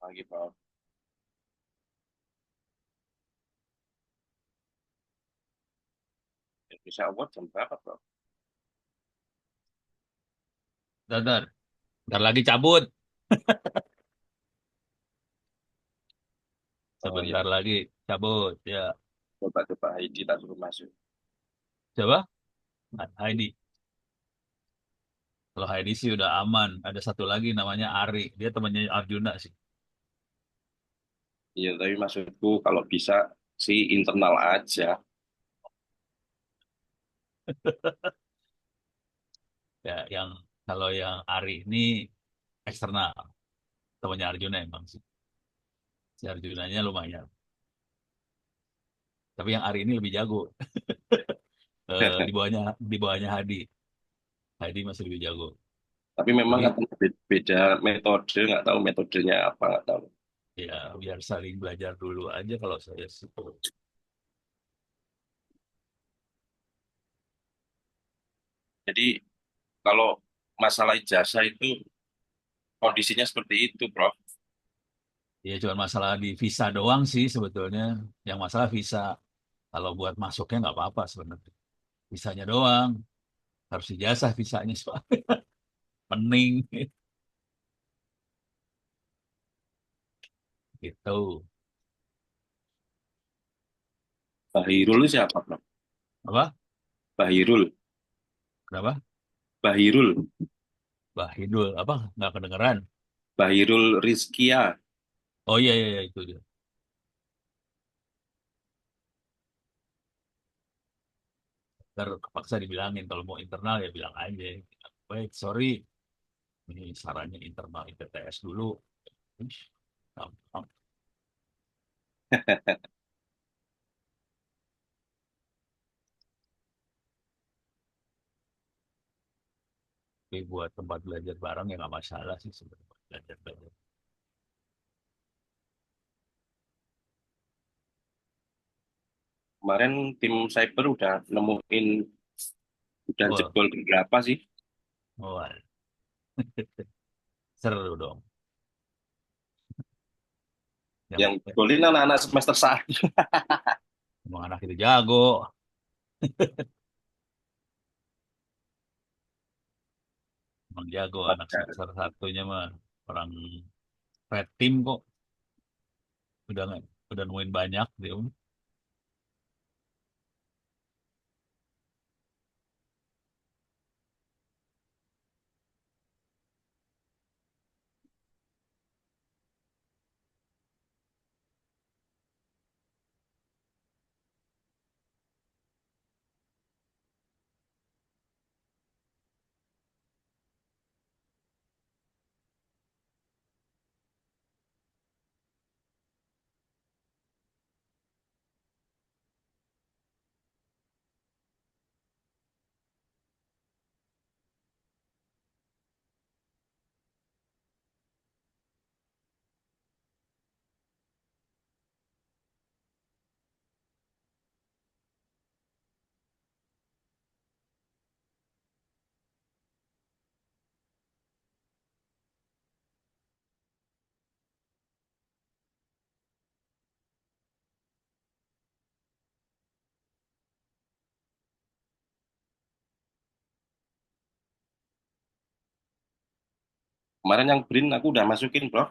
Pagi, Prof. Bisa award jam berapa, Prof? Bentar, bentar lagi cabut. Oh ya, Sebentar lagi cabut. Ya, coba-coba ID tak suruh masuk. coba. Heidi. Kalau Heidi sih udah aman. Ada satu lagi namanya Ari. Dia temannya Arjuna sih. Iya, tapi maksudku kalau bisa sih internal aja. Ya, kalau yang Ari ini eksternal. Temannya Arjuna emang sih. Si Arjunanya lumayan. Tapi yang Ari ini lebih jago. Di bawahnya Hadi. Hadi masih lebih jago. Tapi memang Jadi katanya beda metode, nggak tahu metodenya apa, nggak tahu. ya biar saling belajar dulu aja kalau saya sih. Jadi kalau masalah ijazah itu kondisinya seperti itu, Prof. Ya cuma masalah di visa doang sih sebetulnya. Yang masalah visa. Kalau buat masuknya nggak apa-apa sebenarnya. Visanya doang. Harus ijazah visanya soalnya. Pening. Gitu. Bahirul siapa, Prof? Apa? Bahirul. Kenapa? Bahirul. Bahidul. Apa? Nggak kedengeran. Bahirul Rizkia. Oh iya, iya, iya, itu dia. Ntar kepaksa dibilangin. Kalau mau internal ya bilang aja. Baik, sorry. Ini sarannya internal IPTS dulu. Ish, gampang. Tapi buat tempat belajar bareng ya nggak masalah sih sebenarnya. Belajar-belajar. Kemarin tim cyber udah nemuin, udah Wah, jebol berapa sih? wah, seru dong. Yang Yang jebolin anak-anak semester 1. emang anak itu jago. Emang jago anak semester satunya mah. Orang red team kok. Udah nggak, udah nemuin banyak dia. Kemarin yang Brin aku udah masukin, Bro.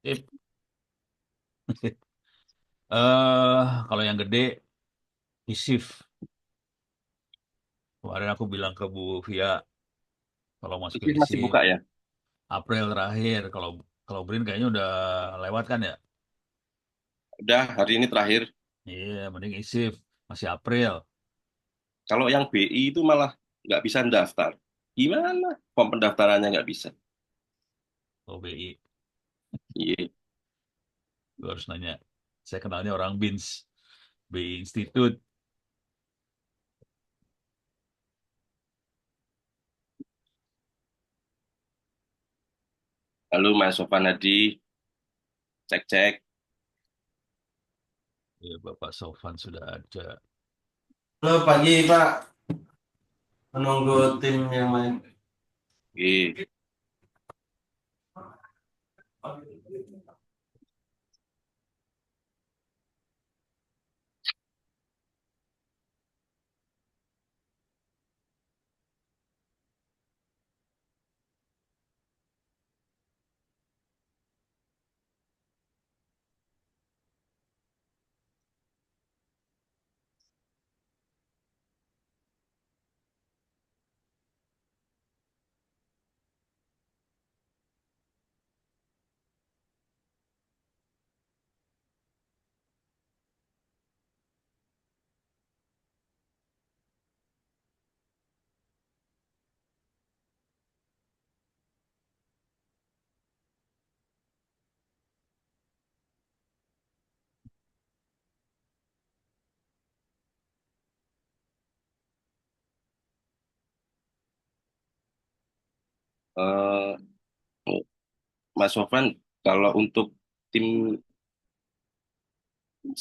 Sip. Kalau yang gede, isif. Kemarin aku bilang ke Bu Via, kalau Ini masukin masih isif, buka ya? April terakhir. Kalau kalau Brin kayaknya udah lewat kan ya? Udah, hari ini terakhir. Iya, mending isif. Masih April. Kalau yang BI itu malah nggak bisa daftar. Gimana? Form pendaftarannya nggak bisa. OBI. Iya. Gue harus nanya. Saya kenalnya orang BINS. BI Institute. Lalu Mas Sofan Hadi, cek-cek. Ya, Bapak Sofan sudah ada. Halo pagi Pak, menunggu tim yang lain. Iya. Eh, Mas Sofran, kalau untuk tim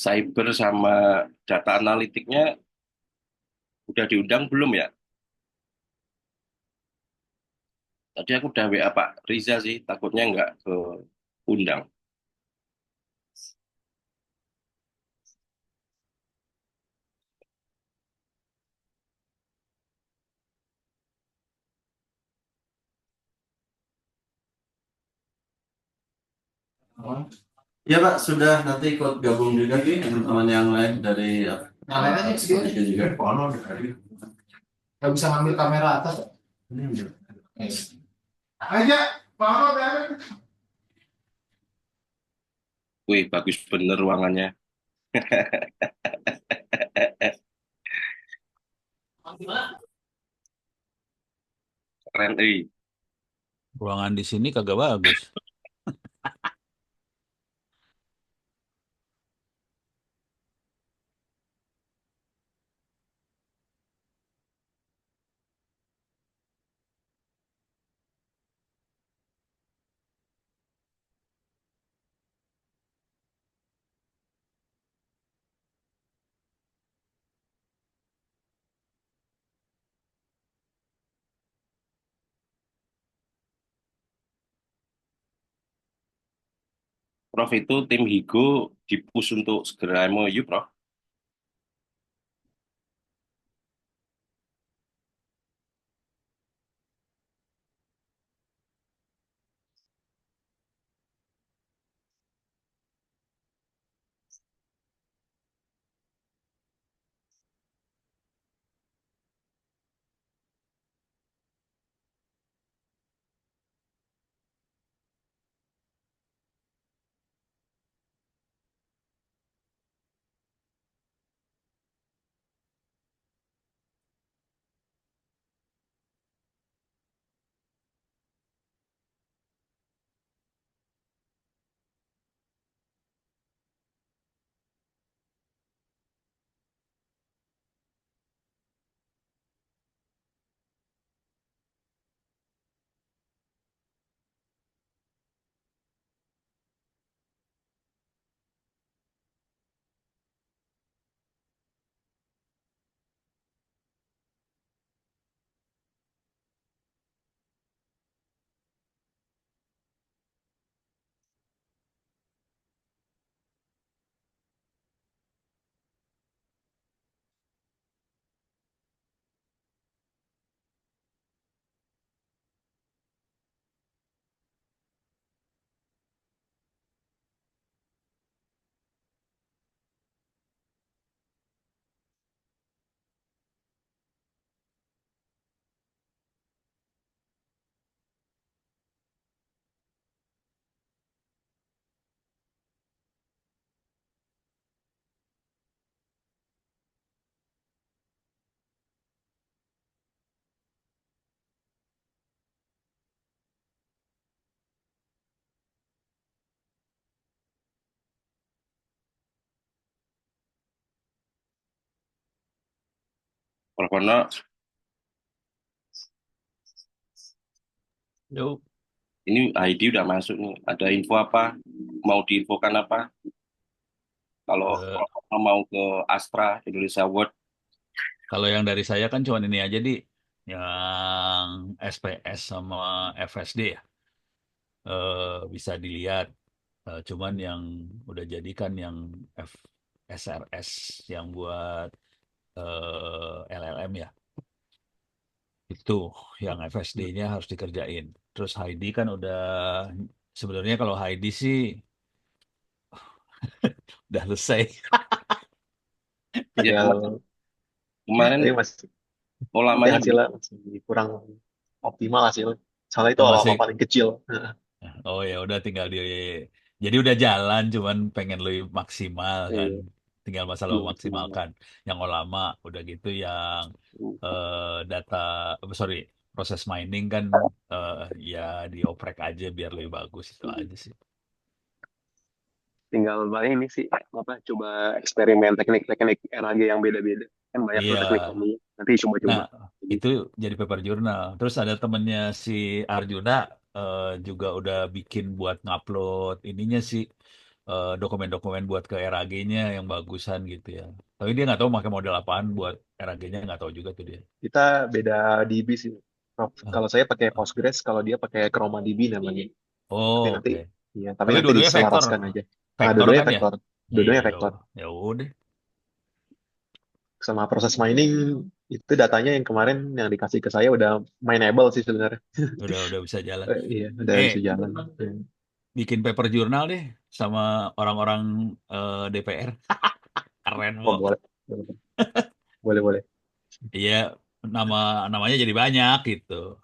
cyber sama data analitiknya udah diundang belum ya? Tadi aku udah WA Pak Riza sih, takutnya nggak ke undang. Ya Pak, sudah nanti ikut gabung juga nih teman-teman yang lain dari yang lainnya segini juga. Nggak bisa ngambil kamera atas. Aja, Pak. Wih, bagus bener ruangannya. Keren, Ruangan di sini kagak bagus. Prof itu tim Higo dipus untuk segera MOU, Prof. Prof Kono, Yuk, ini ID udah masuk nih. Ada info apa? Mau diinfokan apa? Kalau eh, Prof Kono mau ke Astra Indonesia World, kalau yang dari saya kan cuma ini aja, di yang SPS sama FSD ya. bisa dilihat. Cuman yang udah jadi kan yang SRS yang buat LLM ya, itu yang FSD-nya harus dikerjain. Terus Heidi kan udah, sebenarnya kalau Heidi sih udah selesai. Ya Tinggal tapi kemarin masih tapi ulamanya belum. hasilnya masih kurang optimal hasilnya. Soalnya itu Oh, awal-awal masih. paling kecil. Oh ya udah tinggal jadi udah jalan, cuman pengen lebih maksimal kan. Iya. Tinggal masalah memaksimalkan. Yang lama udah gitu yang data, sorry, proses mining kan, eh, ya dioprek aja biar lebih bagus, itu aja sih. Tinggal ini sih apa coba eksperimen teknik-teknik RAG yang beda-beda kan banyak tuh Iya. teknik kombi nanti Nah, coba-coba itu gitu. jadi paper jurnal. Terus ada temennya si Arjuna, juga udah bikin buat ngupload ininya sih, dokumen-dokumen buat ke RAG-nya yang bagusan gitu ya. Tapi dia nggak tahu pakai model apaan buat RAG-nya, nggak tahu juga tuh dia. Kita beda DB sih. Prof. Ah, Kalau saya pakai ah. Postgres, kalau dia pakai ChromaDB namanya. Tapi Oh, nanti, oke. ya, tapi Tapi nanti dua-duanya vektor, diselaraskan aja. Nah, vektor dua-duanya kan ya? vektor, Iya, dua-duanya ya, vektor. ya udah. Sama proses mining itu datanya yang kemarin yang dikasih ke saya udah mineable sih sebenarnya. Udah bisa jalan. Iya, udah Eh, bisa jalan. bikin paper jurnal deh sama orang-orang DPR. Keren, Oh, kok. boleh, boleh, boleh, boleh. Iya, nama namanya jadi banyak gitu.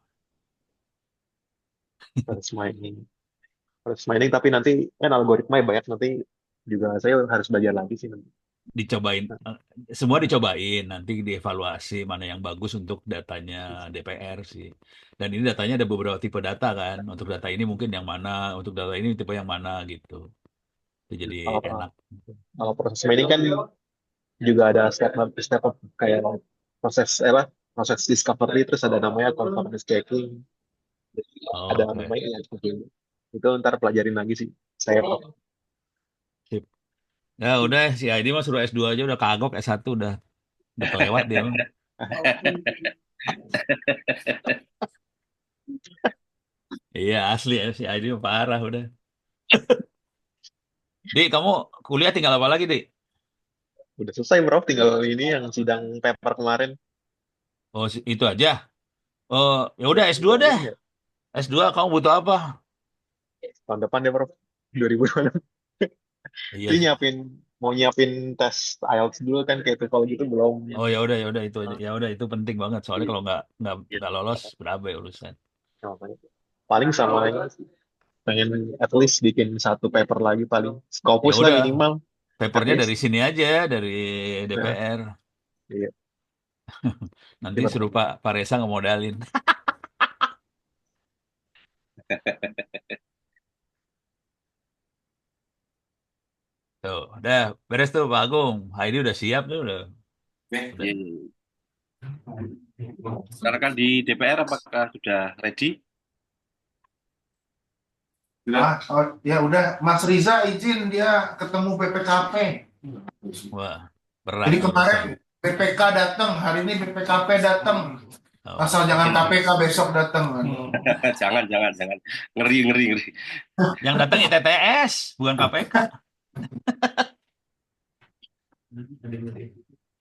Proses mining, proses mining. Tapi nanti kan algoritma banyak nanti juga saya harus belajar lagi sih nanti. Dicobain, semua dicobain, nanti dievaluasi mana yang bagus untuk datanya DPR sih. Dan ini datanya ada beberapa tipe data kan, untuk data ini mungkin yang mana, untuk data ini tipe yang mana gitu, itu jadi Kalau enak. kalau proses mining kan juga ada step kayak proses apa proses discovery terus ada namanya confidence checking Oh, ada oke. namanya ya seperti itu ntar pelajarin lagi sih saya Sip. Ya udah, si ID mah suruh S2 aja udah kagok, S1 udah kelewat dia mah. Iya asli ya, si ID mah parah udah. Di, kamu kuliah tinggal apa lagi, Di? udah selesai bro tinggal ini yang sidang paper kemarin Oh, itu aja. Oh, ya udah itu S2 aja deh. ya S2 kamu butuh apa? tahun depan ya bro 2026 Iya. itu nyiapin mau nyiapin tes IELTS dulu kan kayak itu kalau gitu belum Oh ya udah itu aja. Ya udah itu penting banget. Soalnya kalau nggak lolos berapa ya urusan. Nah, paling sama ini pengen at least bikin satu paper lagi paling Ya Scopus lah udah, minimal at papernya least dari sini aja, dari nah, DPR. iya. Nanti Gimana? suruh Pak Resa ngemodalin. Tuh, udah beres tuh Pak Agung. Heidi udah siap tuh, udah. Iya, iya. Sekarang kan di DPR apakah sudah ready? Ya udah, Mas Riza izin dia ketemu BPKP. Wah, berat Jadi nih kemarin urusan. BPK datang, hari ini BPKP datang. Oh, Asal jangan KPK besok datang. Jangan, jangan, jangan. Ngeri, ngeri, ngeri. yang datang ITTS, bukan KPK.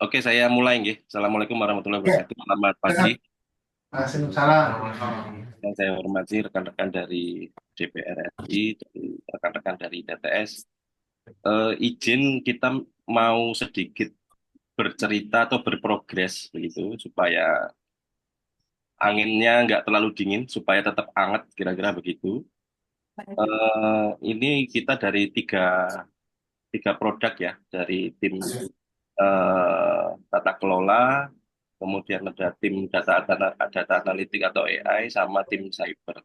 Oke, saya mulai nggih. Assalamualaikum warahmatullahi Ya, wabarakatuh. Selamat pagi. Waalaikumsalam. Yang saya hormati rekan-rekan dari DPR RI, dari rekan-rekan dari TTS. Izin kita mau sedikit bercerita atau berprogres begitu supaya anginnya nggak terlalu dingin, supaya tetap hangat, kira-kira begitu. Ini kita dari tiga produk ya, dari tim tata kelola, kemudian ada tim data analitik atau AI, sama tim cyber.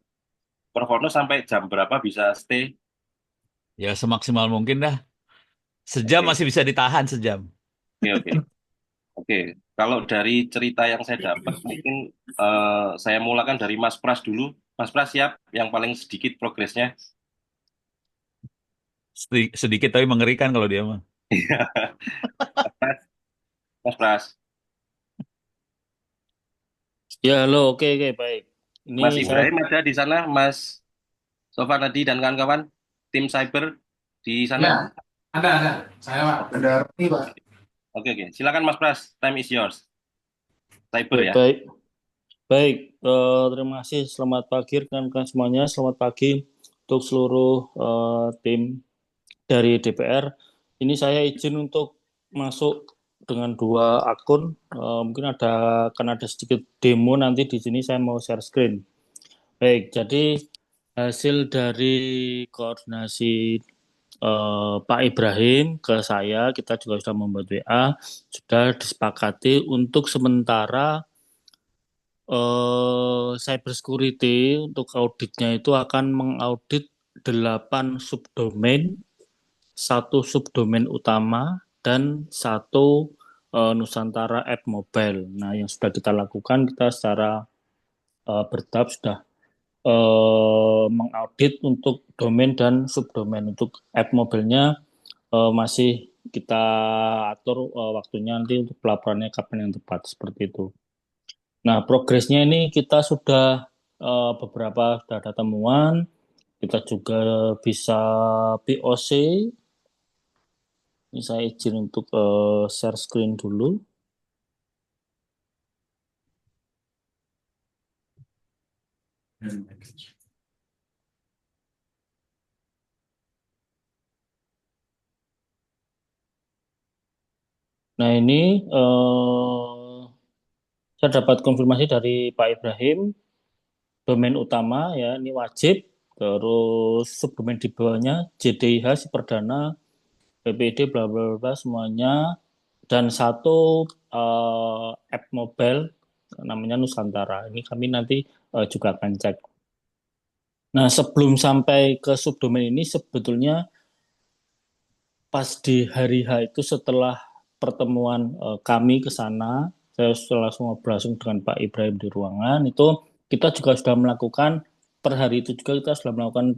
Prof. Wono sampai jam berapa bisa stay? Ya semaksimal mungkin dah. Sejam Oke, masih bisa ditahan sejam. oke, oke. Oke, kalau dari cerita yang saya dapat, mungkin saya mulakan dari Mas Pras dulu. Mas Pras siap, yang paling sedikit progresnya. Sedikit tapi mengerikan kalau dia mah. Mas Pras, Mas Pras. Ya halo oke oke baik ini Mas saya Ibrahim ada di sana, Mas Sofan tadi dan kawan-kawan tim cyber di sana. Ya, ada. Saya Pak. Ada Roni, Pak. Oke, oke. Silakan Mas Pras, time is yours. Cyber Oke, ya. baik, baik. Terima kasih. Selamat pagi rekan-rekan semuanya. Selamat pagi untuk seluruh tim dari DPR. Ini saya izin untuk masuk dengan 2 akun. Mungkin akan ada sedikit demo nanti di sini. Saya mau share screen. Baik, jadi hasil dari koordinasi Pak Ibrahim ke saya, kita juga sudah membuat WA, sudah disepakati untuk sementara cyber security untuk auditnya itu akan mengaudit 8 subdomain, 1 subdomain utama dan 1 Nusantara App Mobile. Nah, yang sudah kita lakukan, kita secara bertahap sudah mengaudit untuk domain dan subdomain. Untuk app mobilenya masih kita atur waktunya nanti untuk pelaporannya kapan yang tepat, seperti itu. Nah, progresnya ini kita sudah beberapa sudah ada temuan, kita juga bisa POC. Ini saya izin untuk share screen dulu. Nah, ini saya dapat konfirmasi dari Pak Ibrahim, domain utama ya ini wajib, terus subdomain di bawahnya JDIH si perdana, PPID bla bla bla semuanya, dan 1 app mobile namanya Nusantara. Ini kami nanti juga akan cek. Nah, sebelum sampai ke subdomain ini sebetulnya pas di hari H itu setelah pertemuan kami ke sana, saya sudah langsung ngobrol dengan Pak Ibrahim di ruangan, itu kita juga sudah melakukan, per hari itu juga kita sudah melakukan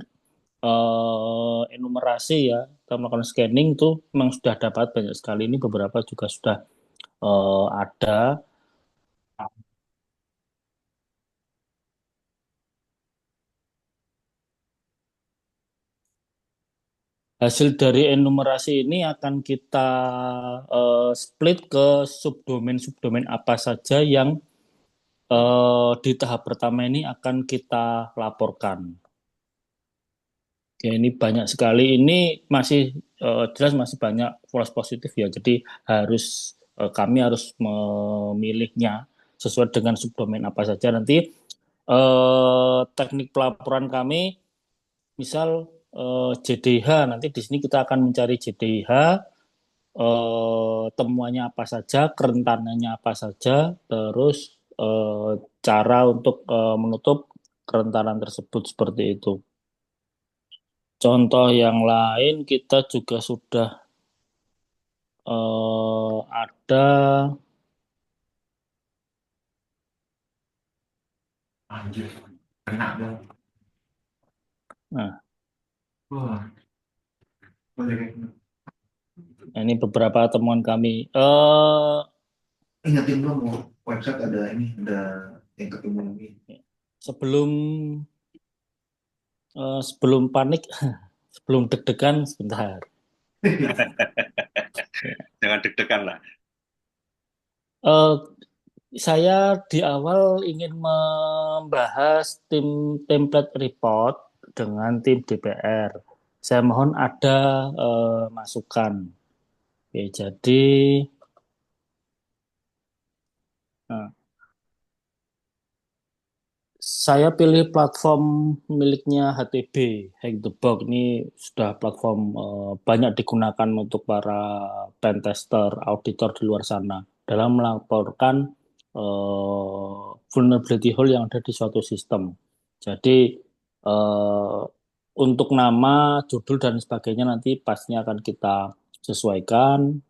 enumerasi ya, kita melakukan scanning itu memang sudah dapat banyak sekali, ini beberapa juga sudah ada. Hasil dari enumerasi ini akan kita split ke subdomain-subdomain apa saja yang di tahap pertama ini akan kita laporkan. Oke, ini banyak sekali. Ini masih jelas masih banyak false positif ya. Jadi kami harus memilihnya sesuai dengan subdomain apa saja. Nanti teknik pelaporan kami, misal JDH, nanti di sini kita akan mencari JDH, temuannya apa saja, kerentanannya apa saja, terus cara untuk menutup kerentanan tersebut, seperti itu. Contoh yang lain kita juga sudah ada Anjir, kena dong. Nah, Wah, boleh. ini beberapa temuan kami. Ingetin dong, website ada ini, ada yang ketemu lagi. Sebelum panik, sebelum deg-degan sebentar. Jangan deg-degan lah. Eh, saya di awal ingin membahas tim template report dengan tim DPR. Saya mohon ada masukan. Oke, jadi nah, saya pilih platform miliknya HTB, Hack the Box. Ini sudah platform banyak digunakan untuk para pen tester, auditor di luar sana dalam melaporkan vulnerability hole yang ada di suatu sistem. Jadi untuk nama, judul dan sebagainya nanti pastinya akan kita sesuaikan.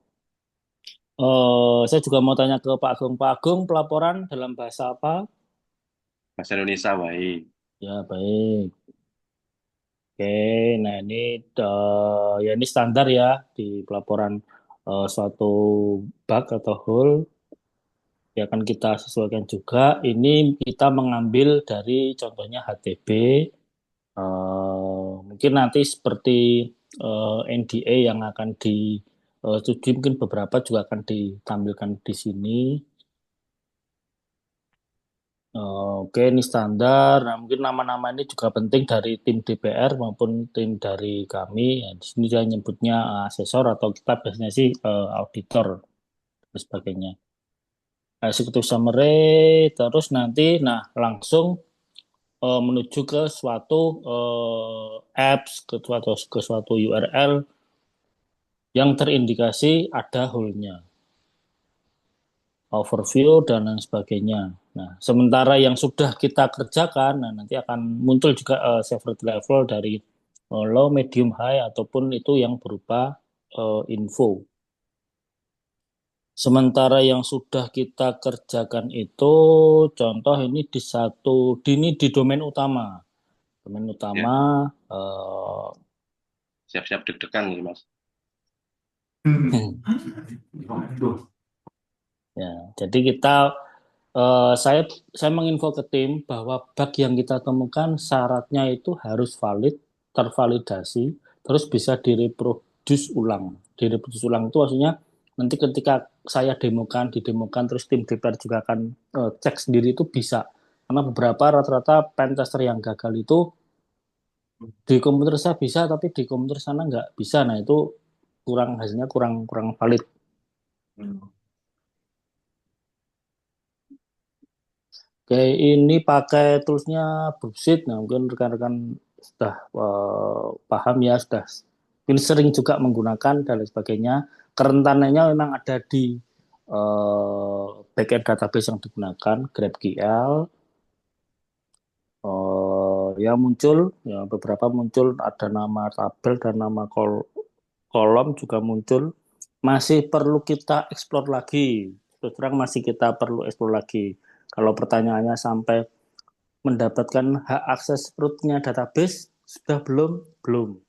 Saya juga mau tanya ke Pak Agung. Pak Agung, pelaporan dalam bahasa apa? Bahasa Indonesia baik. Ya, baik. Oke, nah ini ya ini standar ya di pelaporan suatu bug atau hole, ya akan kita sesuaikan juga. Ini kita mengambil dari contohnya HTB, Mungkin nanti seperti NDA yang akan disetujui, mungkin beberapa juga akan ditampilkan di sini. Oke, ini standar. Nah, mungkin nama-nama ini juga penting dari tim DPR maupun tim dari kami. Ya, di sini saya nyebutnya asesor atau kita biasanya sih auditor dan sebagainya. Executive summary, terus nanti, nah langsung menuju ke suatu apps, ke suatu URL yang terindikasi ada hole-nya, overview dan lain sebagainya. Nah, sementara yang sudah kita kerjakan, nah nanti akan muncul juga severity level dari low, medium, high ataupun itu yang berupa info. Sementara yang sudah kita kerjakan itu, contoh ini di domain utama. Domain utama, Ya, siap-siap deg-degan nih Mas. Waduh. ya, jadi saya menginfo ke tim bahwa bug yang kita temukan syaratnya itu harus valid, tervalidasi, terus bisa direproduce ulang. Direproduce ulang itu maksudnya nanti ketika saya didemokan, terus tim DPR juga akan cek sendiri itu bisa. Karena beberapa rata-rata pentester yang gagal itu di komputer saya bisa, tapi di komputer sana nggak bisa. Nah itu hasilnya kurang kurang valid. Oke, ini pakai toolsnya Bubsit. Nah, mungkin rekan-rekan sudah paham ya, sudah mungkin sering juga menggunakan dan lain sebagainya. Kerentanannya memang ada di backend database yang digunakan, GraphQL. Ya muncul, ya beberapa muncul, ada nama tabel dan nama kolom juga muncul. Masih perlu kita explore lagi. Terus terang masih kita perlu explore lagi. Kalau pertanyaannya sampai mendapatkan hak akses root-nya database sudah belum? Belum.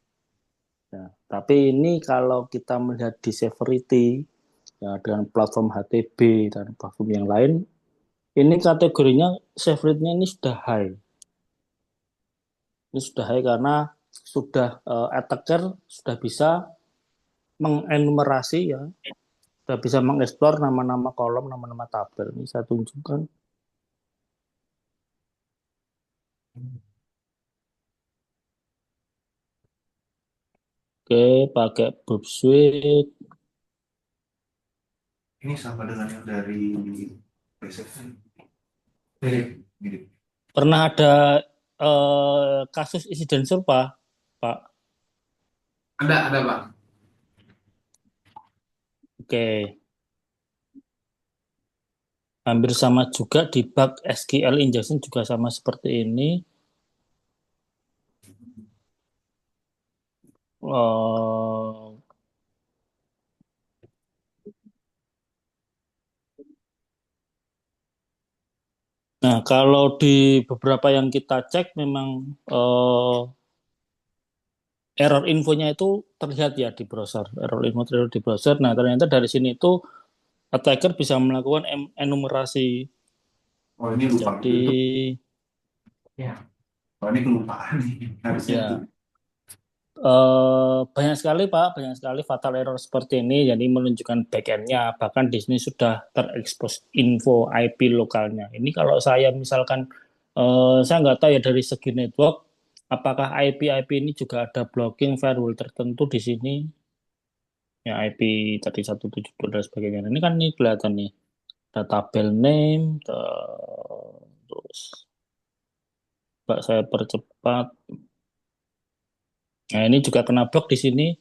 Ya, tapi ini kalau kita melihat di severity ya dengan platform HTB dan platform yang lain, ini kategorinya severity-nya ini sudah high. Ini sudah high karena sudah attacker sudah bisa mengenumerasi ya, sudah bisa mengeksplor nama-nama kolom, nama-nama tabel. Ini saya tunjukkan. Oke, pakai Bob Suite. Ini sama dengan yang dari PSF. Mirip. Pernah ada kasus insiden serupa, Pak? Ada Bang. Oke, hampir sama juga di bug SQL injection juga sama seperti ini. Eh, Nah, kalau di beberapa yang kita cek memang error infonya itu terlihat ya di browser. Error info terlihat di browser. Nah, ternyata dari sini itu attacker bisa melakukan enumerasi. Oh ini lupa Jadi, ya. Oh ini kelupaan nih. Harusnya ya tuh. banyak sekali Pak, banyak sekali fatal error seperti ini. Jadi menunjukkan backend-nya. Bahkan di sini sudah terekspos info IP lokalnya. Ini kalau saya misalkan, saya nggak tahu ya dari segi network, apakah IP ini juga ada blocking firewall tertentu di sini. Ya IP tadi 172 dan sebagainya. Nah, ini kan ini kelihatan nih. Ada tabel name, terus Pak saya percepat. Nah, ini juga kena block di sini.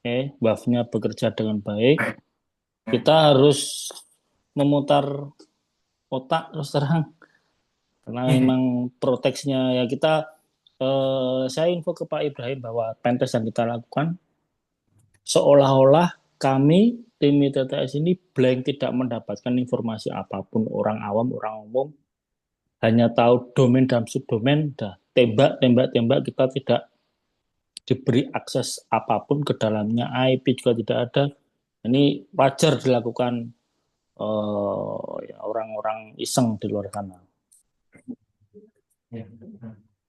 Oke, buff-nya bekerja dengan baik. Kita harus memutar otak terus terang karena memang proteksinya ya kita saya info ke Pak Ibrahim bahwa pentest yang kita lakukan seolah-olah kami tim ITTS ini blank, tidak mendapatkan informasi apapun, orang awam, orang umum hanya tahu domain dan subdomain, dah tembak tembak tembak, kita tidak diberi akses apapun ke dalamnya, IP juga tidak ada. Ini wajar dilakukan ya, orang-orang iseng di luar sana.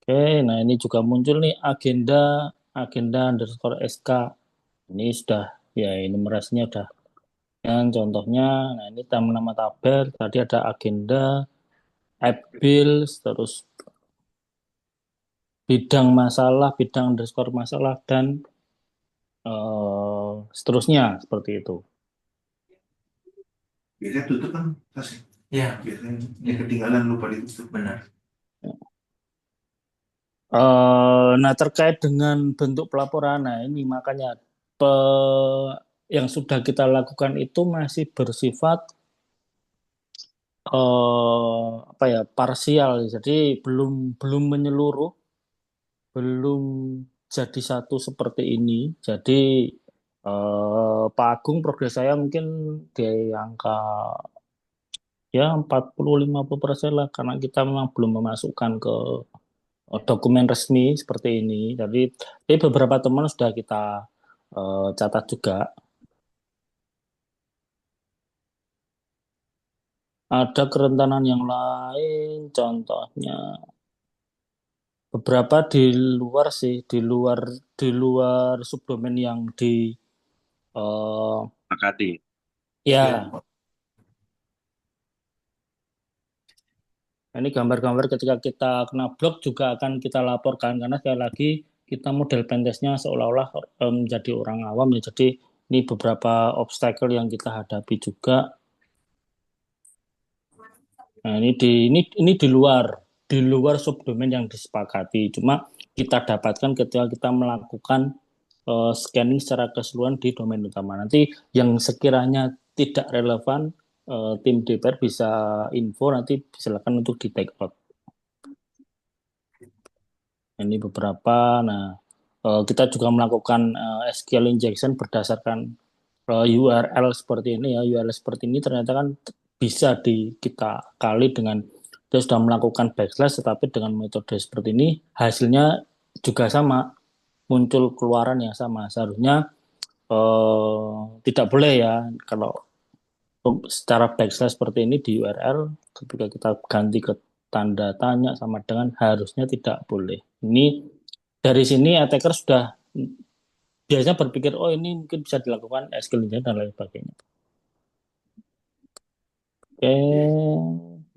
Oke, nah ini juga muncul nih agenda underscore SK. Ini sudah, ya ini merasnya udah. Dan contohnya, nah ini nama tabel, tadi ada agenda, app bills, terus bidang underscore masalah, dan seterusnya, seperti itu. Biasanya tutup kan kasih. Iya. Biasanya yang ketinggalan lupa ditutup. Benar. Nah, terkait dengan bentuk pelaporan, nah ini makanya yang sudah kita lakukan itu masih bersifat apa ya, parsial. Jadi belum belum menyeluruh, belum jadi satu seperti ini. Jadi Pak Agung, progres saya mungkin di angka ya 40-50% lah, karena kita memang belum memasukkan ke dokumen resmi seperti ini. Tapi beberapa teman sudah kita catat juga. Ada kerentanan yang lain, contohnya beberapa di luar sih, di luar subdomen yang di eh, Makati. ya, ini gambar-gambar ketika kita kena blok juga akan kita laporkan, karena sekali lagi kita model pentestnya seolah-olah menjadi orang awam ya. Jadi ini beberapa obstacle yang kita hadapi juga. Nah, ini di luar subdomain yang disepakati. Cuma kita dapatkan ketika kita melakukan scanning secara keseluruhan di domain utama. Nanti yang sekiranya tidak relevan, tim DPR bisa info, nanti silakan untuk di take out. Ini beberapa. Nah, kita juga melakukan SQL injection berdasarkan URL seperti ini ya. URL seperti ini ternyata kan bisa kita kali dengan dia sudah melakukan backslash, tetapi dengan metode seperti ini hasilnya juga sama, muncul keluaran yang sama. Seharusnya tidak boleh ya kalau secara backslash seperti ini di URL, ketika kita ganti ke tanda tanya sama dengan, harusnya tidak boleh. Ini dari sini attacker sudah biasanya berpikir, oh ini mungkin bisa dilakukan SQL injection dan lain sebagainya. Oke,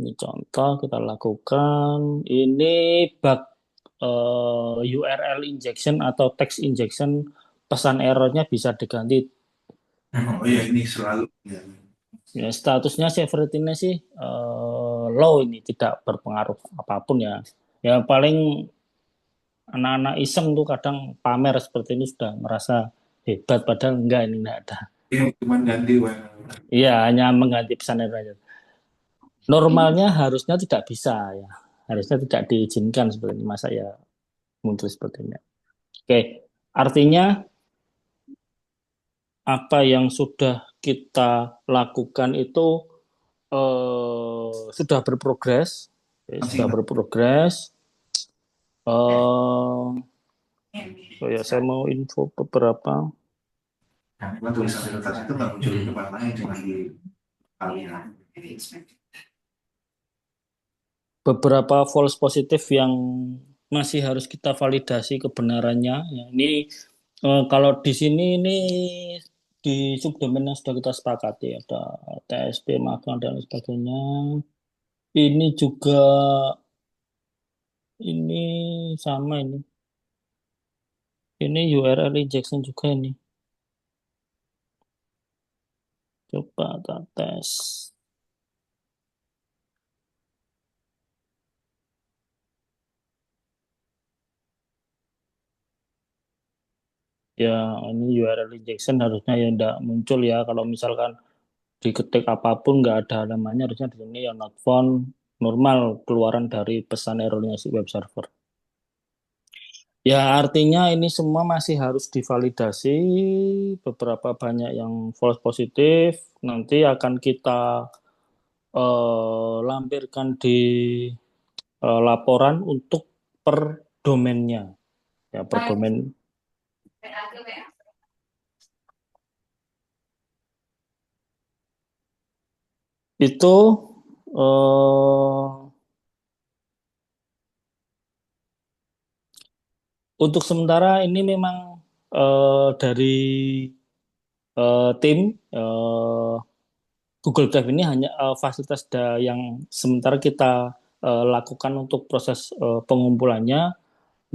ini contoh kita lakukan. Ini bug URL injection atau text injection, pesan errornya bisa diganti. Oh iya, ini selalu. Ya. Ya, statusnya severity-nya sih low, ini tidak berpengaruh apapun ya. Ya paling anak-anak iseng tuh kadang pamer seperti ini sudah merasa hebat, padahal enggak, ini enggak ada. Ini cuma ganti URL. Iya, hanya mengganti pesan error aja. Normalnya harusnya tidak bisa ya. Harusnya tidak diizinkan seperti ini. Masa ya muncul seperti ini. Oke, artinya apa yang sudah kita lakukan itu sudah berprogres. Sudah berprogres. Oh ya, saya mau info beberapa. Nah, memang tulisan prioritas itu nggak muncul di depan lain, cuma di kalian. Beberapa false positif yang masih harus kita validasi kebenarannya. Ya, ini kalau di sini ini di subdomain yang sudah kita sepakati, ada TSP, magang dan lain sebagainya. Ini juga ini sama ini. Ini URL injection juga ini. Coba kita tes. Ya, ini URL injection harusnya ya tidak muncul ya. Kalau misalkan diketik apapun nggak ada halamannya, harusnya di sini ya not found, normal keluaran dari pesan errornya si web server. Ya, artinya ini semua masih harus divalidasi, beberapa banyak yang false positif, nanti akan kita lampirkan di laporan untuk per domainnya. Ya, per domain. Itu Untuk sementara ini memang dari tim Google Drive ini hanya fasilitas yang sementara kita lakukan untuk proses pengumpulannya.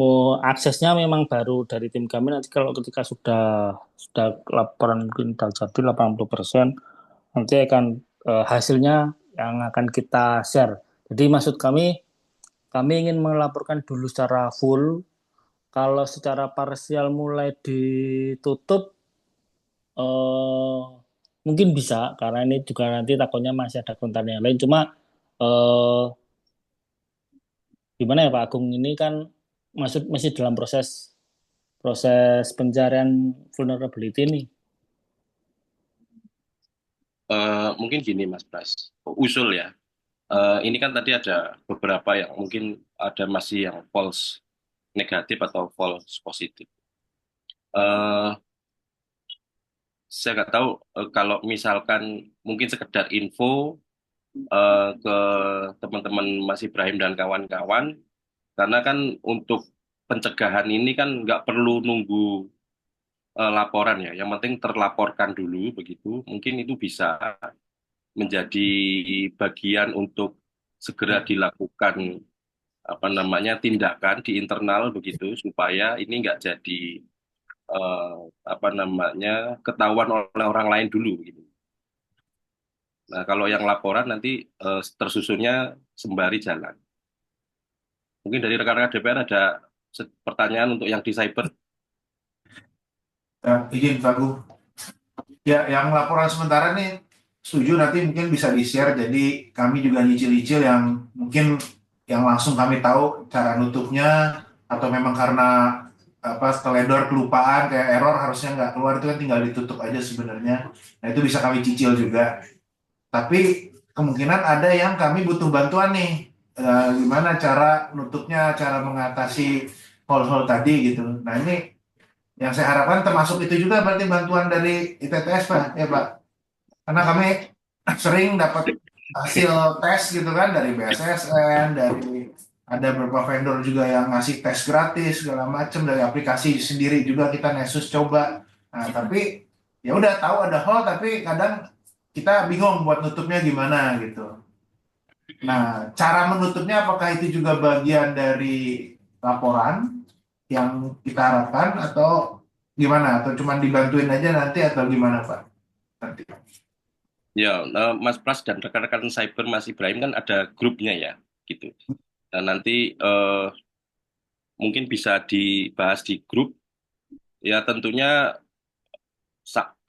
Mau aksesnya memang baru dari tim kami, nanti kalau ketika sudah laporan mungkin sudah jadi 80%, nanti akan hasilnya yang akan kita share. Jadi maksud kami ingin melaporkan dulu secara full. Kalau secara parsial mulai ditutup, eh, mungkin bisa, karena ini juga nanti takutnya masih ada konten yang lain. Cuma eh, gimana ya Pak Agung, ini kan masih dalam proses proses pencarian vulnerability ini. Mungkin gini Mas Pras, usul ya. Ini kan tadi ada beberapa yang mungkin ada masih yang false negatif atau false positif. Eh, saya nggak tahu kalau misalkan mungkin sekedar info ke teman-teman Mas Ibrahim dan kawan-kawan, karena kan untuk pencegahan ini kan nggak perlu nunggu laporan ya, yang penting terlaporkan dulu begitu, mungkin itu bisa menjadi bagian untuk segera dilakukan apa namanya tindakan di internal begitu supaya ini nggak jadi eh, apa namanya ketahuan oleh orang lain dulu gitu. Nah, kalau yang laporan nanti tersusunnya sembari jalan. Mungkin dari rekan-rekan DPR ada pertanyaan untuk yang di cyber. Izin Pak Gu. Ya, yang laporan sementara nih setuju, nanti mungkin bisa di-share. Jadi kami juga nyicil-nyicil yang mungkin yang langsung kami tahu cara nutupnya, atau memang karena apa teledor kelupaan kayak error harusnya nggak keluar, itu kan tinggal ditutup aja sebenarnya. Nah itu bisa kami cicil juga. Tapi kemungkinan ada yang kami butuh bantuan nih. Gimana cara nutupnya, cara mengatasi hole-hole tadi gitu. Nah ini yang saya harapkan termasuk itu juga berarti bantuan dari ITTS Pak, ya Pak. Karena kami sering dapat hasil tes gitu kan dari BSSN, dari ada beberapa vendor juga yang ngasih tes gratis segala macam, dari aplikasi sendiri juga kita Nessus coba. Nah, tapi ya udah tahu ada hole, tapi kadang kita bingung buat nutupnya gimana gitu. Nah, cara menutupnya apakah itu juga bagian dari laporan yang kita harapkan atau gimana? Atau cuma dibantuin aja nanti atau gimana Pak? Nanti. Ya, Mas Pras dan rekan-rekan cyber Mas Ibrahim kan ada grupnya ya, gitu. Dan nanti mungkin bisa dibahas di grup. Ya tentunya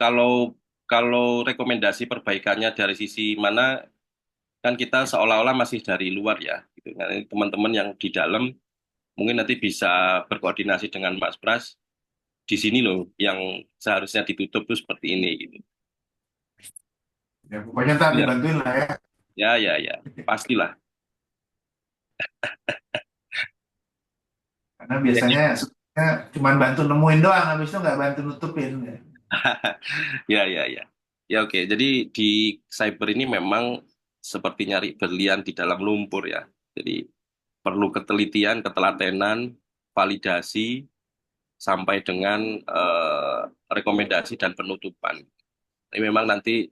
kalau kalau rekomendasi perbaikannya dari sisi mana kan kita seolah-olah masih dari luar ya, gitu. Nah, ini teman-teman yang di dalam mungkin nanti bisa berkoordinasi dengan Mas Pras di sini loh, yang seharusnya ditutup tuh seperti ini gitu. Ya, pokoknya ntar Ya, dibantuin lah ya. ya, pastilah. Karena biasanya sebenarnya cuma bantu nemuin doang, habis itu nggak bantu nutupin. Ya. Ya oke, jadi di cyber ini memang seperti nyari berlian di dalam lumpur ya. Jadi perlu ketelitian, ketelatenan, validasi, sampai dengan rekomendasi dan penutupan. Ini memang nanti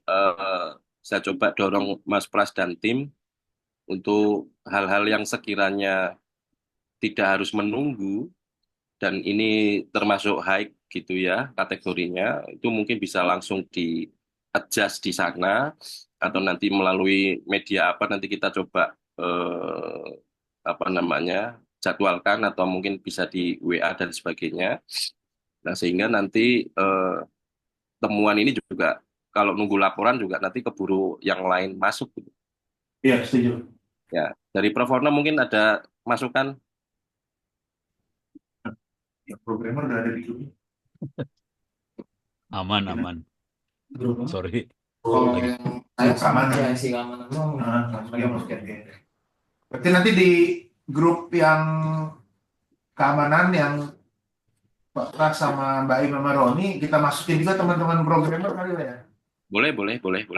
saya coba dorong Mas Pras dan tim untuk hal-hal yang sekiranya tidak harus menunggu, dan ini termasuk high gitu ya kategorinya, itu mungkin bisa langsung di adjust di sana, atau nanti melalui media apa nanti kita coba apa namanya jadwalkan, atau mungkin bisa di WA dan sebagainya. Nah sehingga nanti temuan ini juga kalau nunggu laporan juga nanti keburu yang lain masuk gitu. Iya, setuju. Ya, dari Prof. Horno mungkin ada masukan. Ya, programmer udah ada di grupnya. Aman. Grup. Sorry. Kalau Lagi. yang saya sama Keamanan. kreasi keamanan doang. Oke. Berarti nanti di grup yang keamanan yang Pak Pras sama Mbak Im sama Roni, kita masukin juga teman-teman programmer kali ya. Boleh.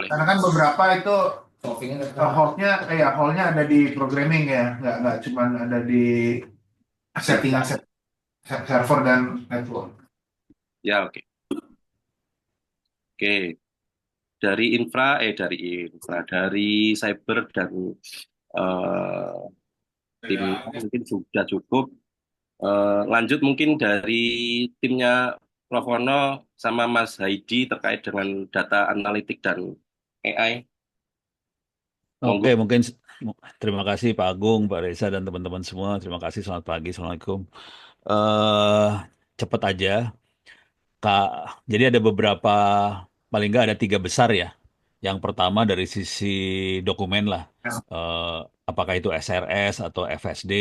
Karena kan beberapa itu Solvingnya hole-nya ada di programming ya, nggak cuma ada di setting aset. server dan network. Ya, oke. Oke. Dari cyber dan eh, tim mungkin sudah cukup. Lanjut mungkin dari timnya Profono sama Mas Haidi terkait dengan data analitik dan AI. Oke, Monggo. mungkin terima kasih Pak Agung, Pak Reza, dan teman-teman semua. Terima kasih, selamat pagi, Assalamualaikum. eh Cepat aja, Kak. Jadi ada beberapa, paling nggak ada tiga besar ya. Yang pertama dari sisi dokumen lah. Eh, apakah itu SRS atau FSD,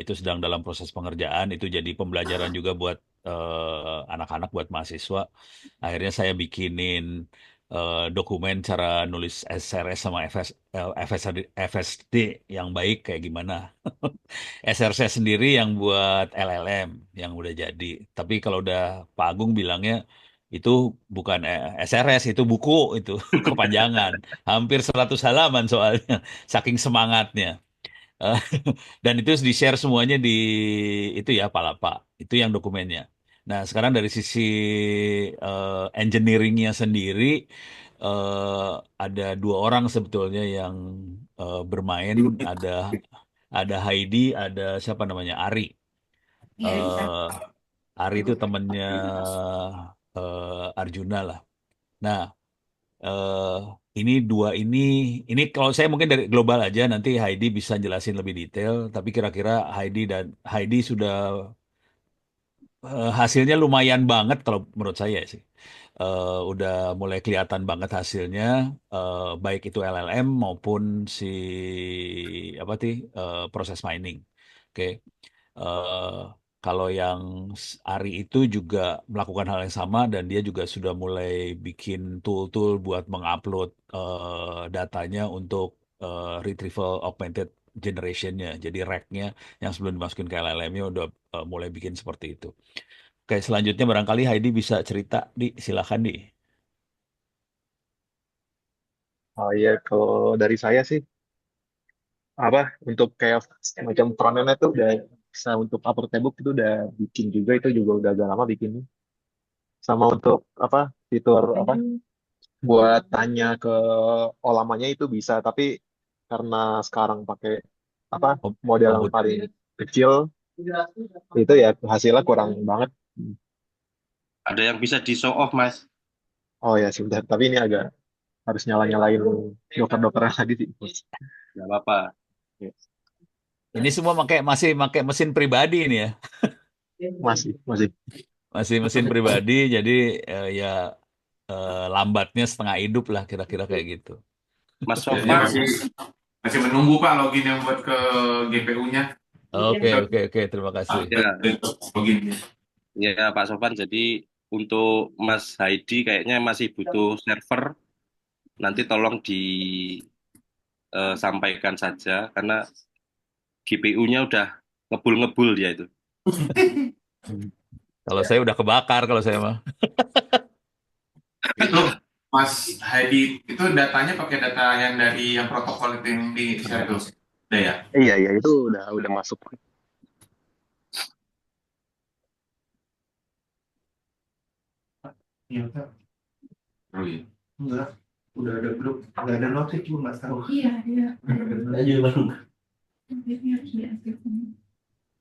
itu sedang dalam proses pengerjaan. Itu jadi pembelajaran juga buat anak-anak, buat mahasiswa. Akhirnya saya bikinin dokumen cara nulis SRS sama FSD yang baik kayak gimana. SRC sendiri yang buat LLM yang udah jadi. Tapi kalau udah Pak Agung bilangnya itu bukan SRS, itu buku itu kepanjangan. Hampir 100 halaman soalnya, saking semangatnya. Eh, Dan itu di-share semuanya di itu ya Palapa. Itu yang dokumennya. Nah, sekarang dari sisi engineeringnya sendiri, eh, ada dua orang sebetulnya yang bermain. Ada Heidi, ada siapa namanya, Ari. eh Ari itu temennya Arjuna lah. Nah, eh ini dua ini kalau saya mungkin dari global aja, nanti Heidi bisa jelasin lebih detail. Tapi kira-kira Heidi sudah hasilnya lumayan banget kalau menurut saya sih. Udah mulai kelihatan banget hasilnya, baik itu LLM maupun si apa sih, proses mining. Oke. eh Kalau yang Ari itu juga melakukan hal yang sama, dan dia juga sudah mulai bikin tool-tool buat mengupload datanya untuk retrieval augmented generation-nya. Jadi RAG-nya yang sebelum dimasukin ke LLM-nya udah mulai bikin seperti itu. Oke, selanjutnya barangkali Heidi bisa cerita, silakan di. Oh iya, kalau dari saya sih apa untuk kayak semacam front end itu udah bisa untuk upload table itu udah bikin juga, itu juga udah agak lama bikinnya. Sama untuk apa fitur apa buat tanya ke olamanya itu bisa, tapi karena sekarang pakai apa Oh, model oh, yang paling kecil itu ya hasilnya kurang banget. Ada yang bisa di show off, Mas? Oh ya sebentar, tapi ini agak harus nyala-nyalain dokter-dokter lagi sih. Nggak apa-apa. Ya, ini semua masih pakai mesin pribadi ini ya. masih masih. Masih mesin pribadi, jadi ya lambatnya setengah hidup lah kira-kira kayak gitu. Mas Jadi Sofan, masih menunggu Pak login yang buat ke GPU-nya. Oke, oke, oke, terima kasih. ya, Login. ya Pak Sofan. Jadi untuk Mas Haidi kayaknya masih butuh server. Nanti tolong disampaikan saja karena GPU-nya udah ngebul-ngebul dia itu. Kalau saya udah kebakar kalau saya mah. Itu Mas Hadi itu datanya pakai data yang dari yang protokol itu yang di share itu. Udah ya? Iya iya itu udah masuk. Iya, Kak. Oh iya. Enggak. Udah ada grup. Enggak ada notif gue nggak tahu. Iya, iya. Aja bang.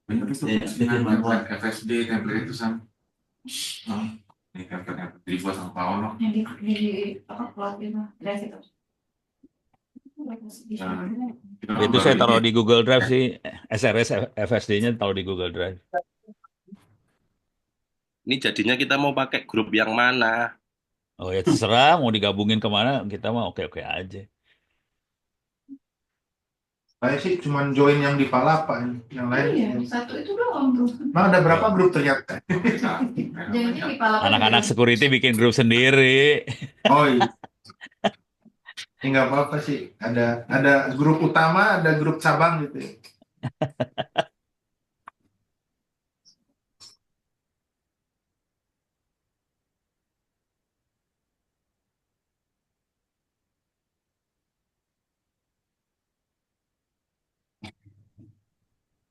Bener itu dengan template FSD template itu sama. Ini template yang dibuat sama Pak Ono. Yang di apa cloud itu dari situ. Itu saya taruh di Google Drive sih. SRS FSD-nya taruh di Google Drive. Ini jadinya kita mau pakai grup yang mana? Oh ya terserah mau digabungin kemana, kita mah oke-oke aja. Saya sih cuma join yang di Palapa, yang lain. Iya, satu itu doang grup. Nah, ada berapa grup ternyata? Jadi di Palapa. Anak-anak security bikin grup sendiri. Oh iya. Ini nggak apa-apa sih. Ada grup utama, ada grup cabang gitu ya.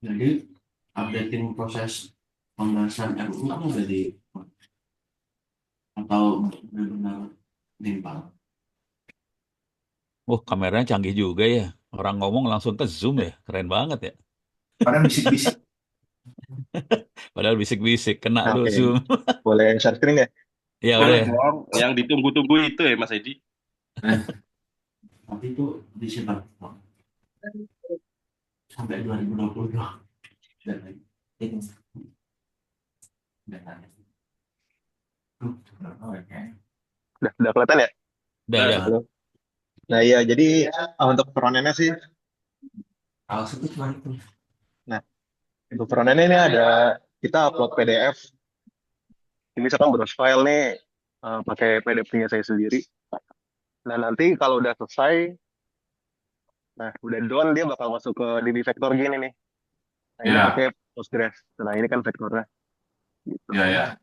Jadi updating proses pembahasan RUU itu udah di atau benar-benar timpang. Kameranya canggih juga ya. Orang ngomong langsung ke zoom ya. Keren banget ya. Padahal bisik-bisik. Padahal bisik-bisik kena Nah, lu oke, zoom. boleh share screen ya? Ya Boleh udah. dong. Yang ditunggu-tunggu itu ya Mas Edi. Tapi itu disimpan sampai 2022 dan lagi. Udah kelihatan ya? Udah. Halo. Nah iya, jadi untuk front end-nya sih, Kalau itu cuma itu. nah untuk front end ini ada kita upload PDF. Ini misalkan browse file nih pakai PDF-nya saya sendiri. Nah nanti kalau udah selesai, nah udah done dia bakal masuk ke DB vector gini nih. Nah ini Ya, pakai Postgres. Nah ini kan vektornya. Gitu. ya.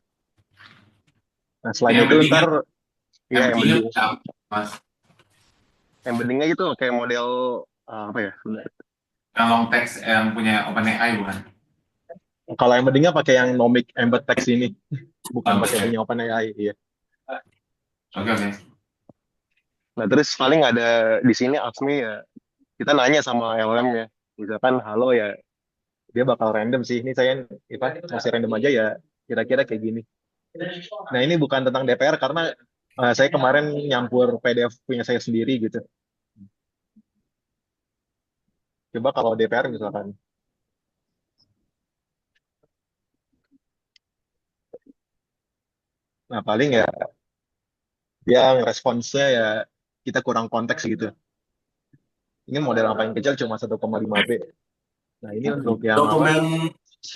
Nah selain Yang itu penting ntar ya MD-nya udah, Mas. embeddingnya itu kayak model apa ya? Bentar. Yang long text yang punya OpenAI bukan? Kalau embeddingnya pakai yang Nomic Embed Text ini, bukan pakai Oke, punya OpenAI. Iya. oke. Nah terus paling ada di sini Aksmi ya kita nanya sama LM ya, misalkan halo ya dia bakal random sih. Ini saya apa masih random aja ya kira-kira kayak gini. Nah ini bukan tentang DPR karena saya kemarin nyampur PDF punya saya sendiri gitu. Coba kalau DPR misalkan. Nah paling ya yang responsnya ya kita kurang konteks gitu. Ini model yang paling kecil cuma 1,5 B. Nah ini untuk yang apa? Dokumen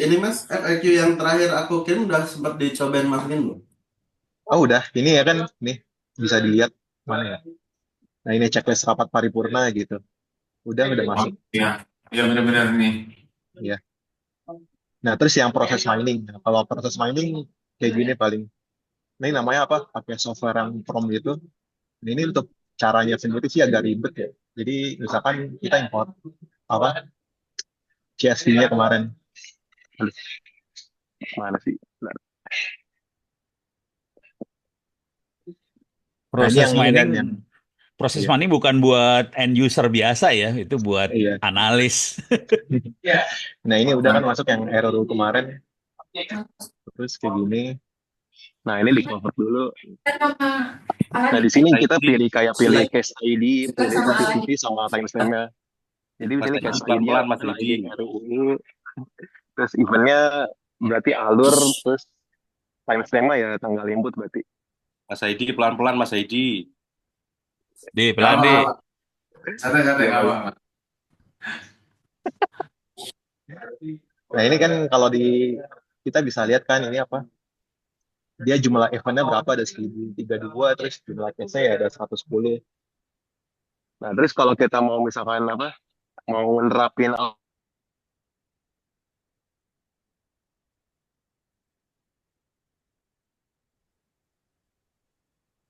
ini Mas, FAQ yang terakhir aku kirim udah sempat dicobain masukin belum? Oh udah, ini ya kan, nih bisa dilihat mana ya. Nah ini checklist rapat paripurna gitu. Udah Oh, masuk. iya benar-benar nih. Ya. Nah terus yang proses mining. Nah, kalau proses mining kayak gini paling. Ini namanya apa? Pakai software yang from gitu. Nah, ini untuk caranya sendiri sih agak ribet ya. Jadi misalkan kita import apa CSV-nya kemarin. Aduh, mana sih? Nah ini Proses yang ini kan mining, yang proses iya. mining bukan buat end user biasa ya. Itu buat Iya. analis. Nah ini udah kan masuk yang error kemarin. Terus kayak gini. Nah ini di convert dulu. Nah di sini Mas kita Edi, pilih case ID, pilih sensitivity sama timestamp-nya. Jadi di Mas sini Edi case ID-nya pelan-pelan Mas kan Edi. ID RUU, terus eventnya berarti alur, terus timestamp-nya ya tanggal input berarti. Mas Edi pelan-pelan Mas Edi. Di, Gak pelan di. apa-apa. Santai, Ya, gak baik. apa-apa. Nah ini kan kalau di kita bisa lihat kan ini apa? Dia jumlah eventnya berapa ada 1032, terus jumlah case-nya ya ada 110. Nah terus kalau kita mau misalkan apa? Mau nerapin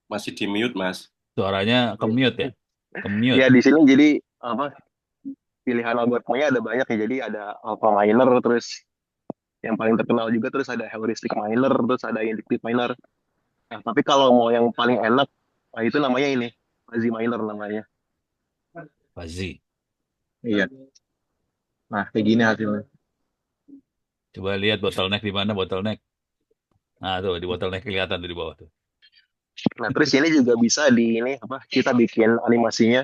Masih di mute Mas. Suaranya ke-mute ya. Ke-mute. ya di sini jadi apa? Pilihan algoritmanya ada banyak ya. Jadi ada alpha miner, terus yang paling terkenal juga terus ada heuristic miner, terus ada inductive miner. Nah, tapi kalau mau yang paling enak, nah itu namanya ini, fuzzy miner namanya. Fuzzy. Iya. Nah, kayak gini hasilnya. Coba lihat bottleneck di mana bottleneck. Nah, tuh di bottleneck kelihatan tuh di bawah tuh. Nah, terus ini juga bisa di ini apa? Kita bikin animasinya,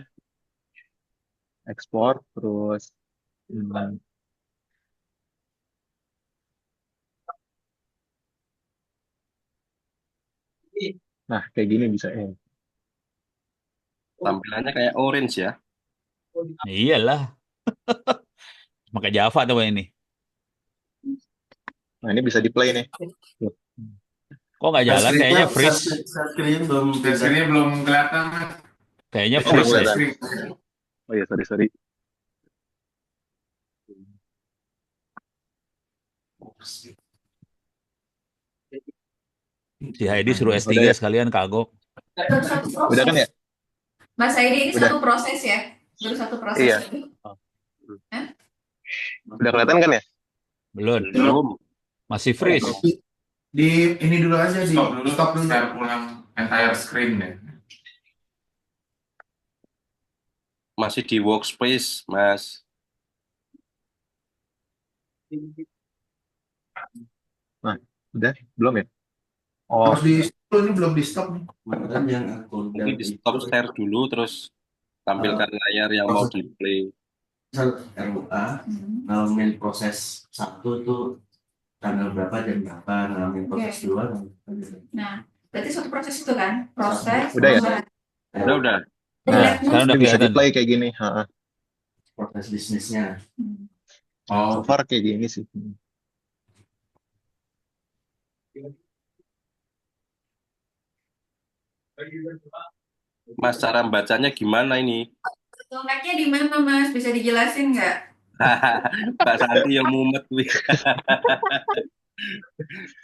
ekspor, terus nah kayak gini bisa ya. Tampilannya kayak orange ya. Iyalah, pakai Java tuh ini. Nah, ini bisa di play nih. Tuh. Kok nggak jalan? Kayaknya freeze. Screen belum Screen-nya belum kelihatan, Mas. Kayaknya Oh, belum freeze deh. kelihatan. Oh iya, sorry. Si Heidi suruh S3 Udah ya? sekalian kagok. Baru satu Udah kan proses. ya? Mas Aidi ini Udah. satu proses ya? Baru satu proses Iya. lagi? Hah? Udah kelihatan kan ya? Belum. Belum. Masih freeze. Di ini dulu aja, di Stop dulu, stop dulu. share ulang entire screen ya. Masih di workspace, Mas. Nah, udah belum ya? Oh, Harus di stop, ini belum di stop nih. Kemarin yang aku Mungkin di stop share dulu, terus tampilkan layar yang mau di play. RUA ngalamin proses satu tuh tanggal berapa jam berapa, ngalamin proses Oke. dua. Nah, berarti satu proses itu kan, proses Udah ya? Udah. Nah, Relate-nya. sekarang udah ini bisa kelihatan. di-play kayak gini. Ha. Proses bisnisnya. Hmm. Oh, So far kayak gini sih. Mas, cara bacanya gimana ini? Bottleneck-nya di mana, Mas? Bisa dijelasin nggak? Mbak Santi yang mumet, wih.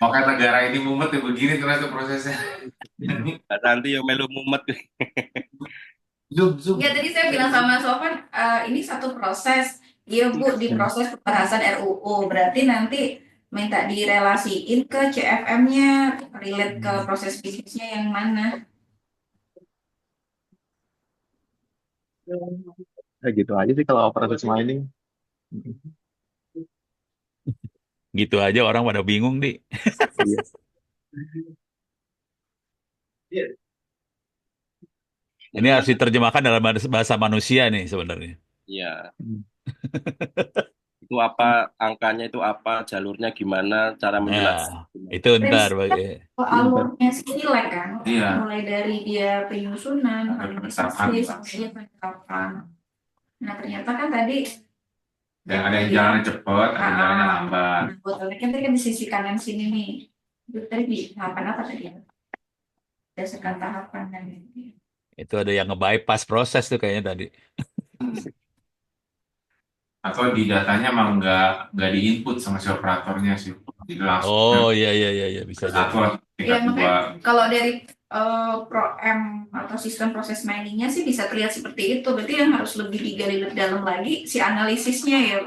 makanya negara ini mumet ya begini ternyata prosesnya. Mbak Santi yang melu mumet, wih. Zoom. Ya, tadi saya bilang sama Sofan, ini satu proses. Iya, Bu, di proses pembahasan RUU. Berarti nanti minta direlasiin ke CFM-nya, relate ke proses bisnisnya yang mana. Ya gitu aja sih kalau proses mining. Gitu aja orang pada bingung, Di. Iya. Ini harus diterjemahkan dalam bahasa manusia nih sebenarnya. Iya. Itu apa, angkanya itu apa, jalurnya gimana, cara menjelaskan. Nah, itu ntar. Alurnya Silek kan, Iya. mulai dari dia penyusunan, Penetapan. organisasi, sampai penetapan. Nah, ternyata kan tadi Dan ada yang jalannya cepat, ada yang jalannya lambat. bottleneck-nya tadi kan di sisi kanan sini nih. Itu tadi di tahapan apa tadi? Berdasarkan tahapan dan Itu ada yang nge-bypass proses tuh kayaknya tadi. Atau di datanya emang nggak di input sama si operatornya sih. Jadi langsung Oh iya bisa jadi. satu tingkat Ya, makanya dua. kalau dari Pro-M atau sistem proses miningnya sih bisa terlihat seperti itu. Berarti yang harus lebih digali lebih dalam lagi si analisisnya ya,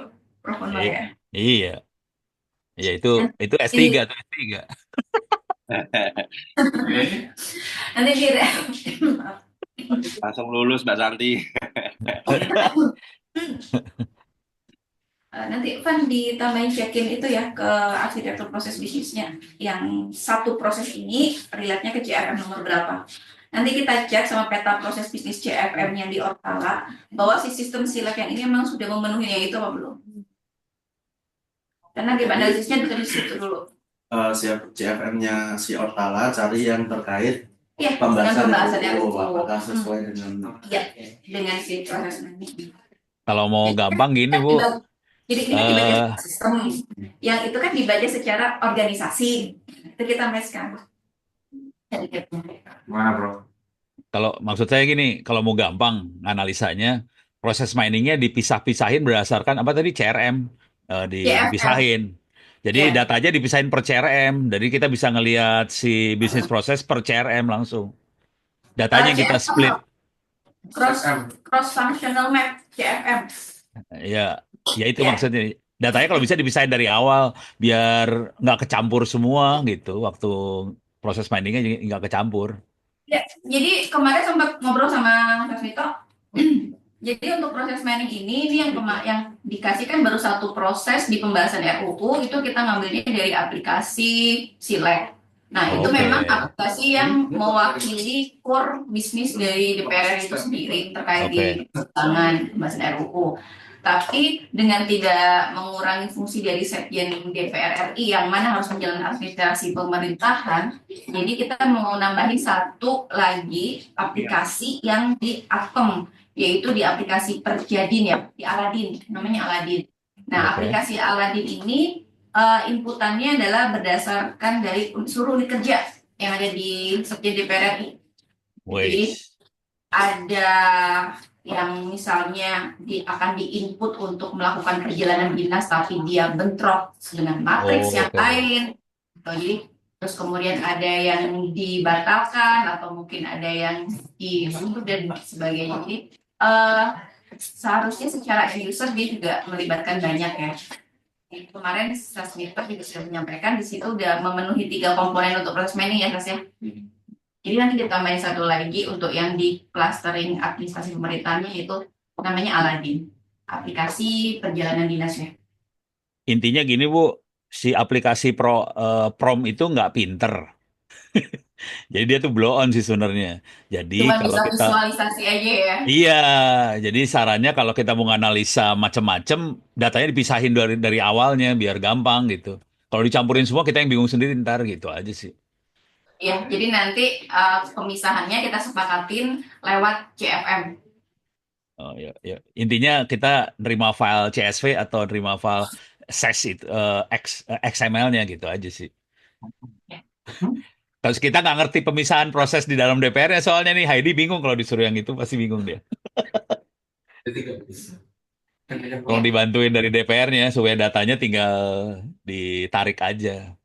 Prof. Onur ya. Iya. Ya itu S3 tuh S3. Nanti di Langsung lulus, Mbak Santi. nanti Van ditambahin check-in itu ya ke arsitektur proses bisnisnya. Yang satu proses ini relate-nya ke CRM nomor berapa. Nanti kita cek sama peta proses bisnis CFM yang di Ortala bahwa si sistem Silek yang ini memang sudah memenuhinya itu apa belum. Karena game analisisnya dari situ dulu. Siap CFM-nya si Ortala cari yang terkait Ya, pembahasan yang RUU, apakah sesuai dengan ya, dengan si proses ini. Kalau mau gampang gini, Bu. Jadi ini dibaca sistem. Yang itu kan dibaca secara organisasi. Itu kita meskan. gimana, Bro? Kalau maksud saya gini, kalau mau gampang analisanya, proses miningnya dipisah-pisahin berdasarkan apa tadi CRM dipisahin. Jadi datanya dipisahin per CRM. Jadi kita bisa ngelihat si bisnis proses per CRM langsung. Datanya kita split. Cross functional map CFM. Ya itu maksudnya. Datanya kalau bisa dipisahin dari awal biar nggak kecampur semua gitu. Waktu proses miningnya nggak kecampur. Ya, jadi kemarin sempat ngobrol sama Mas Mito. Jadi untuk proses mining ini yang dikasih kan baru satu proses di pembahasan RUU itu kita ngambilnya dari aplikasi Silek. Nah, itu memang aplikasi yang mewakili core bisnis dari DPR itu sendiri terkait di tangan pembahasan RUU. Tapi dengan tidak mengurangi fungsi dari Sekjen DPR RI yang mana harus menjalankan administrasi pemerintahan, jadi kita mau nambahin satu lagi aplikasi yang di Atom, yaitu di aplikasi Perjadin ya, di Aladin, namanya Aladin. Nah, aplikasi Aladin ini inputannya adalah berdasarkan dari seluruh unit kerja yang ada di Sekjen DPR RI. Jadi ada yang misalnya akan diinput untuk melakukan perjalanan dinas tapi dia bentrok dengan matriks yang lain. Jadi terus kemudian ada yang dibatalkan atau mungkin ada yang diundur dan sebagainya. Jadi seharusnya secara end user dia juga melibatkan banyak ya. Kemarin Sasmita juga sudah menyampaikan di situ udah memenuhi 3 komponen untuk proses mining ya Sas ya. Jadi nanti ditambahin satu lagi untuk yang di clustering administrasi pemerintahnya itu namanya Aladin, aplikasi perjalanan dinasnya. Intinya gini Bu, si aplikasi Prom itu nggak pinter. Jadi dia tuh blow on sih sebenarnya. Jadi Cuma kalau bisa kita visualisasi aja ya. iya, jadi sarannya kalau kita mau analisa macam-macam, datanya dipisahin dari awalnya biar gampang gitu. Kalau dicampurin semua kita yang bingung sendiri ntar gitu aja sih. Ya, jadi nanti pemisahannya kita sepakatin lewat CFM. Oh, ya, ya. Intinya kita nerima file CSV atau nerima file SES itu XML-nya gitu aja sih. Terus kita nggak ngerti pemisahan proses di dalam DPR-nya soalnya nih Heidi bingung kalau disuruh yang itu pasti bingung dia. Jadi nggak bisa. Tolong dibantuin dari DPR-nya supaya datanya tinggal ditarik aja.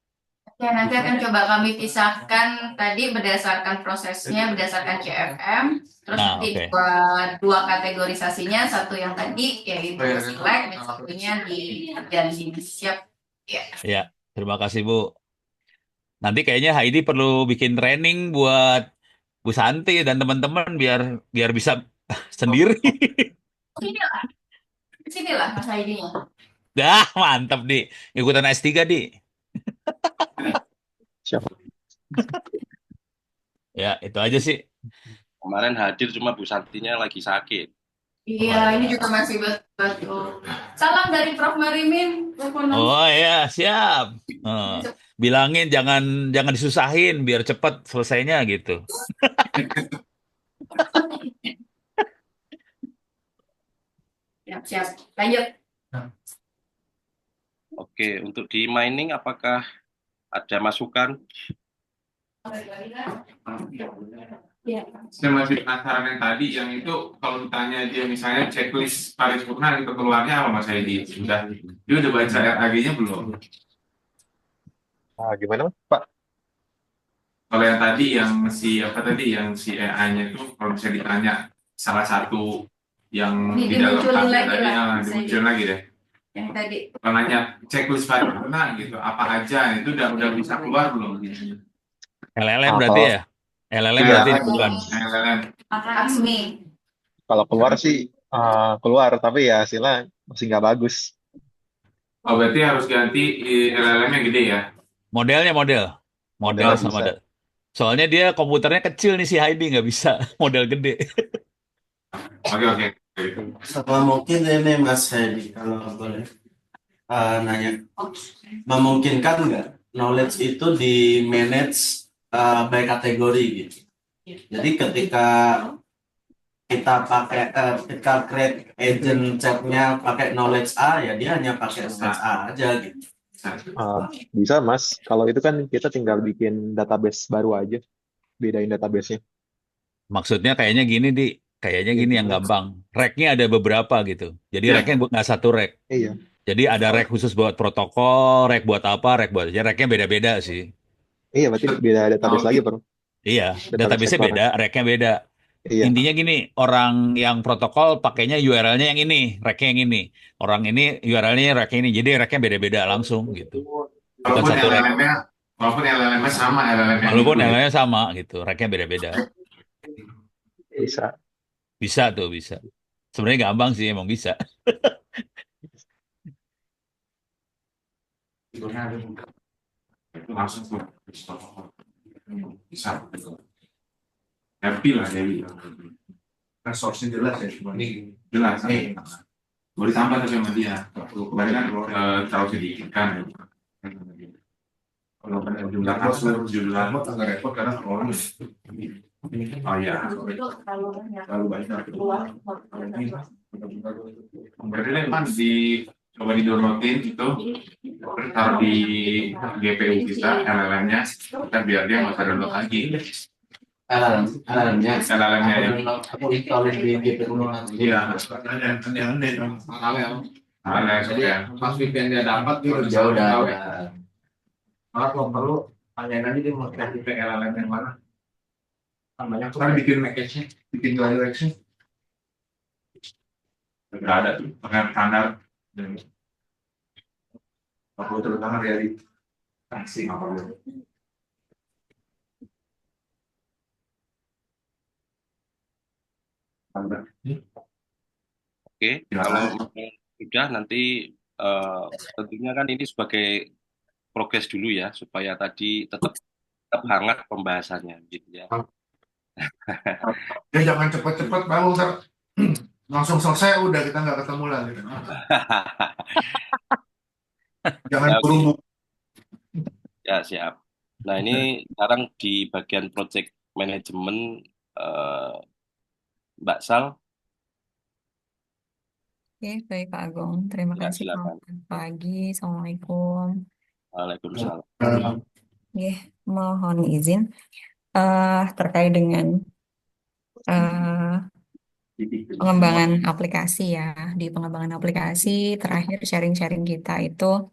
Ya, nanti akan coba kami pisahkan tadi berdasarkan prosesnya, berdasarkan CFM, terus Nah, nanti oke. dua kategorisasinya, satu yang tadi yaitu select, dan satunya di dan di siap. Ya. Ya, terima kasih Bu. Nanti kayaknya Heidi perlu bikin training buat Bu Santi dan teman-teman biar biar bisa sendiri. Sinilah, sinilah Mas ID-nya. Dah, mantap nih. Ikutan S3 di. Siapa? Ya, itu aja sih. Kemarin hadir cuma Bu Santinya lagi sakit. Iya, ini juga masih betul. Salam dari Prof. Marimin. Oh ya, siap. Bilangin jangan disusahin biar cepet selesainya gitu. Siap. Lanjut. Oke, untuk di mining apakah ada masukan? Saya masih penasaran yang tadi, yang itu kalau ditanya dia misalnya checklist paripurna itu keluarnya apa Mas Hedi? Dia udah baca RAG-nya belum? Gimana, Pak? Kalau yang tadi yang si AI-nya itu kalau misalnya ditanya salah satu yang di dalam Dimunculin tabel lagi tadi, lah, dimunculin lagi deh. yang tadi. Kalau nanya checklist paripurna gitu, apa aja itu udah bisa keluar belum? LLM Ah, berarti kalau ya? LLM iya, berarti bukan. LLM. Aksmi. kalau keluar sih keluar, tapi ya hasilnya masih nggak bagus. Oh berarti harus ganti LLM-nya gede ya? Model Model sama bisa. soalnya dia komputernya kecil nih si Heidi nggak bisa model gede. Oke. Apa mungkin ini Mas Hedi kalau boleh nanya, memungkinkan nggak knowledge itu di manage by kategori gitu? Jadi ketika kita pakai ketika create agent chatnya pakai knowledge A, ya dia hanya pakai knowledge A aja gitu. Bisa, Mas. Kalau itu kan kita tinggal bikin database baru aja, bedain database-nya. Maksudnya kayaknya gini gini yang gampang. Rack-nya ada beberapa gitu. Jadi Ya. rack-nya nggak satu rack. Iya. Jadi ada rack khusus buat protokol, rack buat apa, rack buat aja. Rack-nya beda-beda sih. Iya, berarti beda database lagi, Bro. Iya, Database database-nya sektor. beda, rack-nya beda. Iya. Intinya gini, orang yang protokol pakainya URL-nya yang ini, rack-nya yang ini. Orang ini URL-nya rack ini. Jadi rack-nya beda-beda langsung gitu. Bukan Walaupun satu rack. LLM-nya sama LLM-nya Walaupun itu ya. LLM-nya sama gitu, rack-nya beda-beda. Bisa. Bisa. Sebenarnya gampang sih, emang bisa. Langsung bisa. Happy lah Dewi. Resource-nya jelas ya cuma. Jelas. Mau ditambah tapi sama dia. Kemarin kan terlalu sedikit kan. Kalau pada jumlah kasus, jumlah agak repot karena orang oh iya. terlalu banyak. Berarti kan coba di-downloadin itu, terus taruh di GPU kita, LLM-nya, kita biar dia nggak usah download lagi. LLM-nya LLM-nya ya. aku install di GPU nanti. Iya. Aneh-aneh. Jadi Pas VPN dia dapat dia jauh dah. Kalau perlu tanyain aja dia mau kreatif LLM yang mana. Kan banyak tuh Kan bikin package-nya, bikin direction. nggak ada tuh, pakai standar. Aku terutama dari taksi apa gitu. Oke, kalau Silakan. memang sudah nanti eh, tentunya kan ini sebagai progres dulu ya supaya tadi tetap tetap hangat pembahasannya gitu ya. Ya jangan cepat-cepat baru ntar langsung selesai udah kita nggak ketemu lagi. Jangan Ya oke, buru-buru. ya siap. Nah ini sekarang di bagian project manajemen eh, Mbak Sal, Oke, baik Pak Agung. Terima ya kasih. silakan. Selamat pagi. Assalamualaikum. Waalaikumsalam. Oke, mohon izin terkait dengan eh, pengembangan aplikasi ya. Di pengembangan aplikasi terakhir sharing-sharing kita itu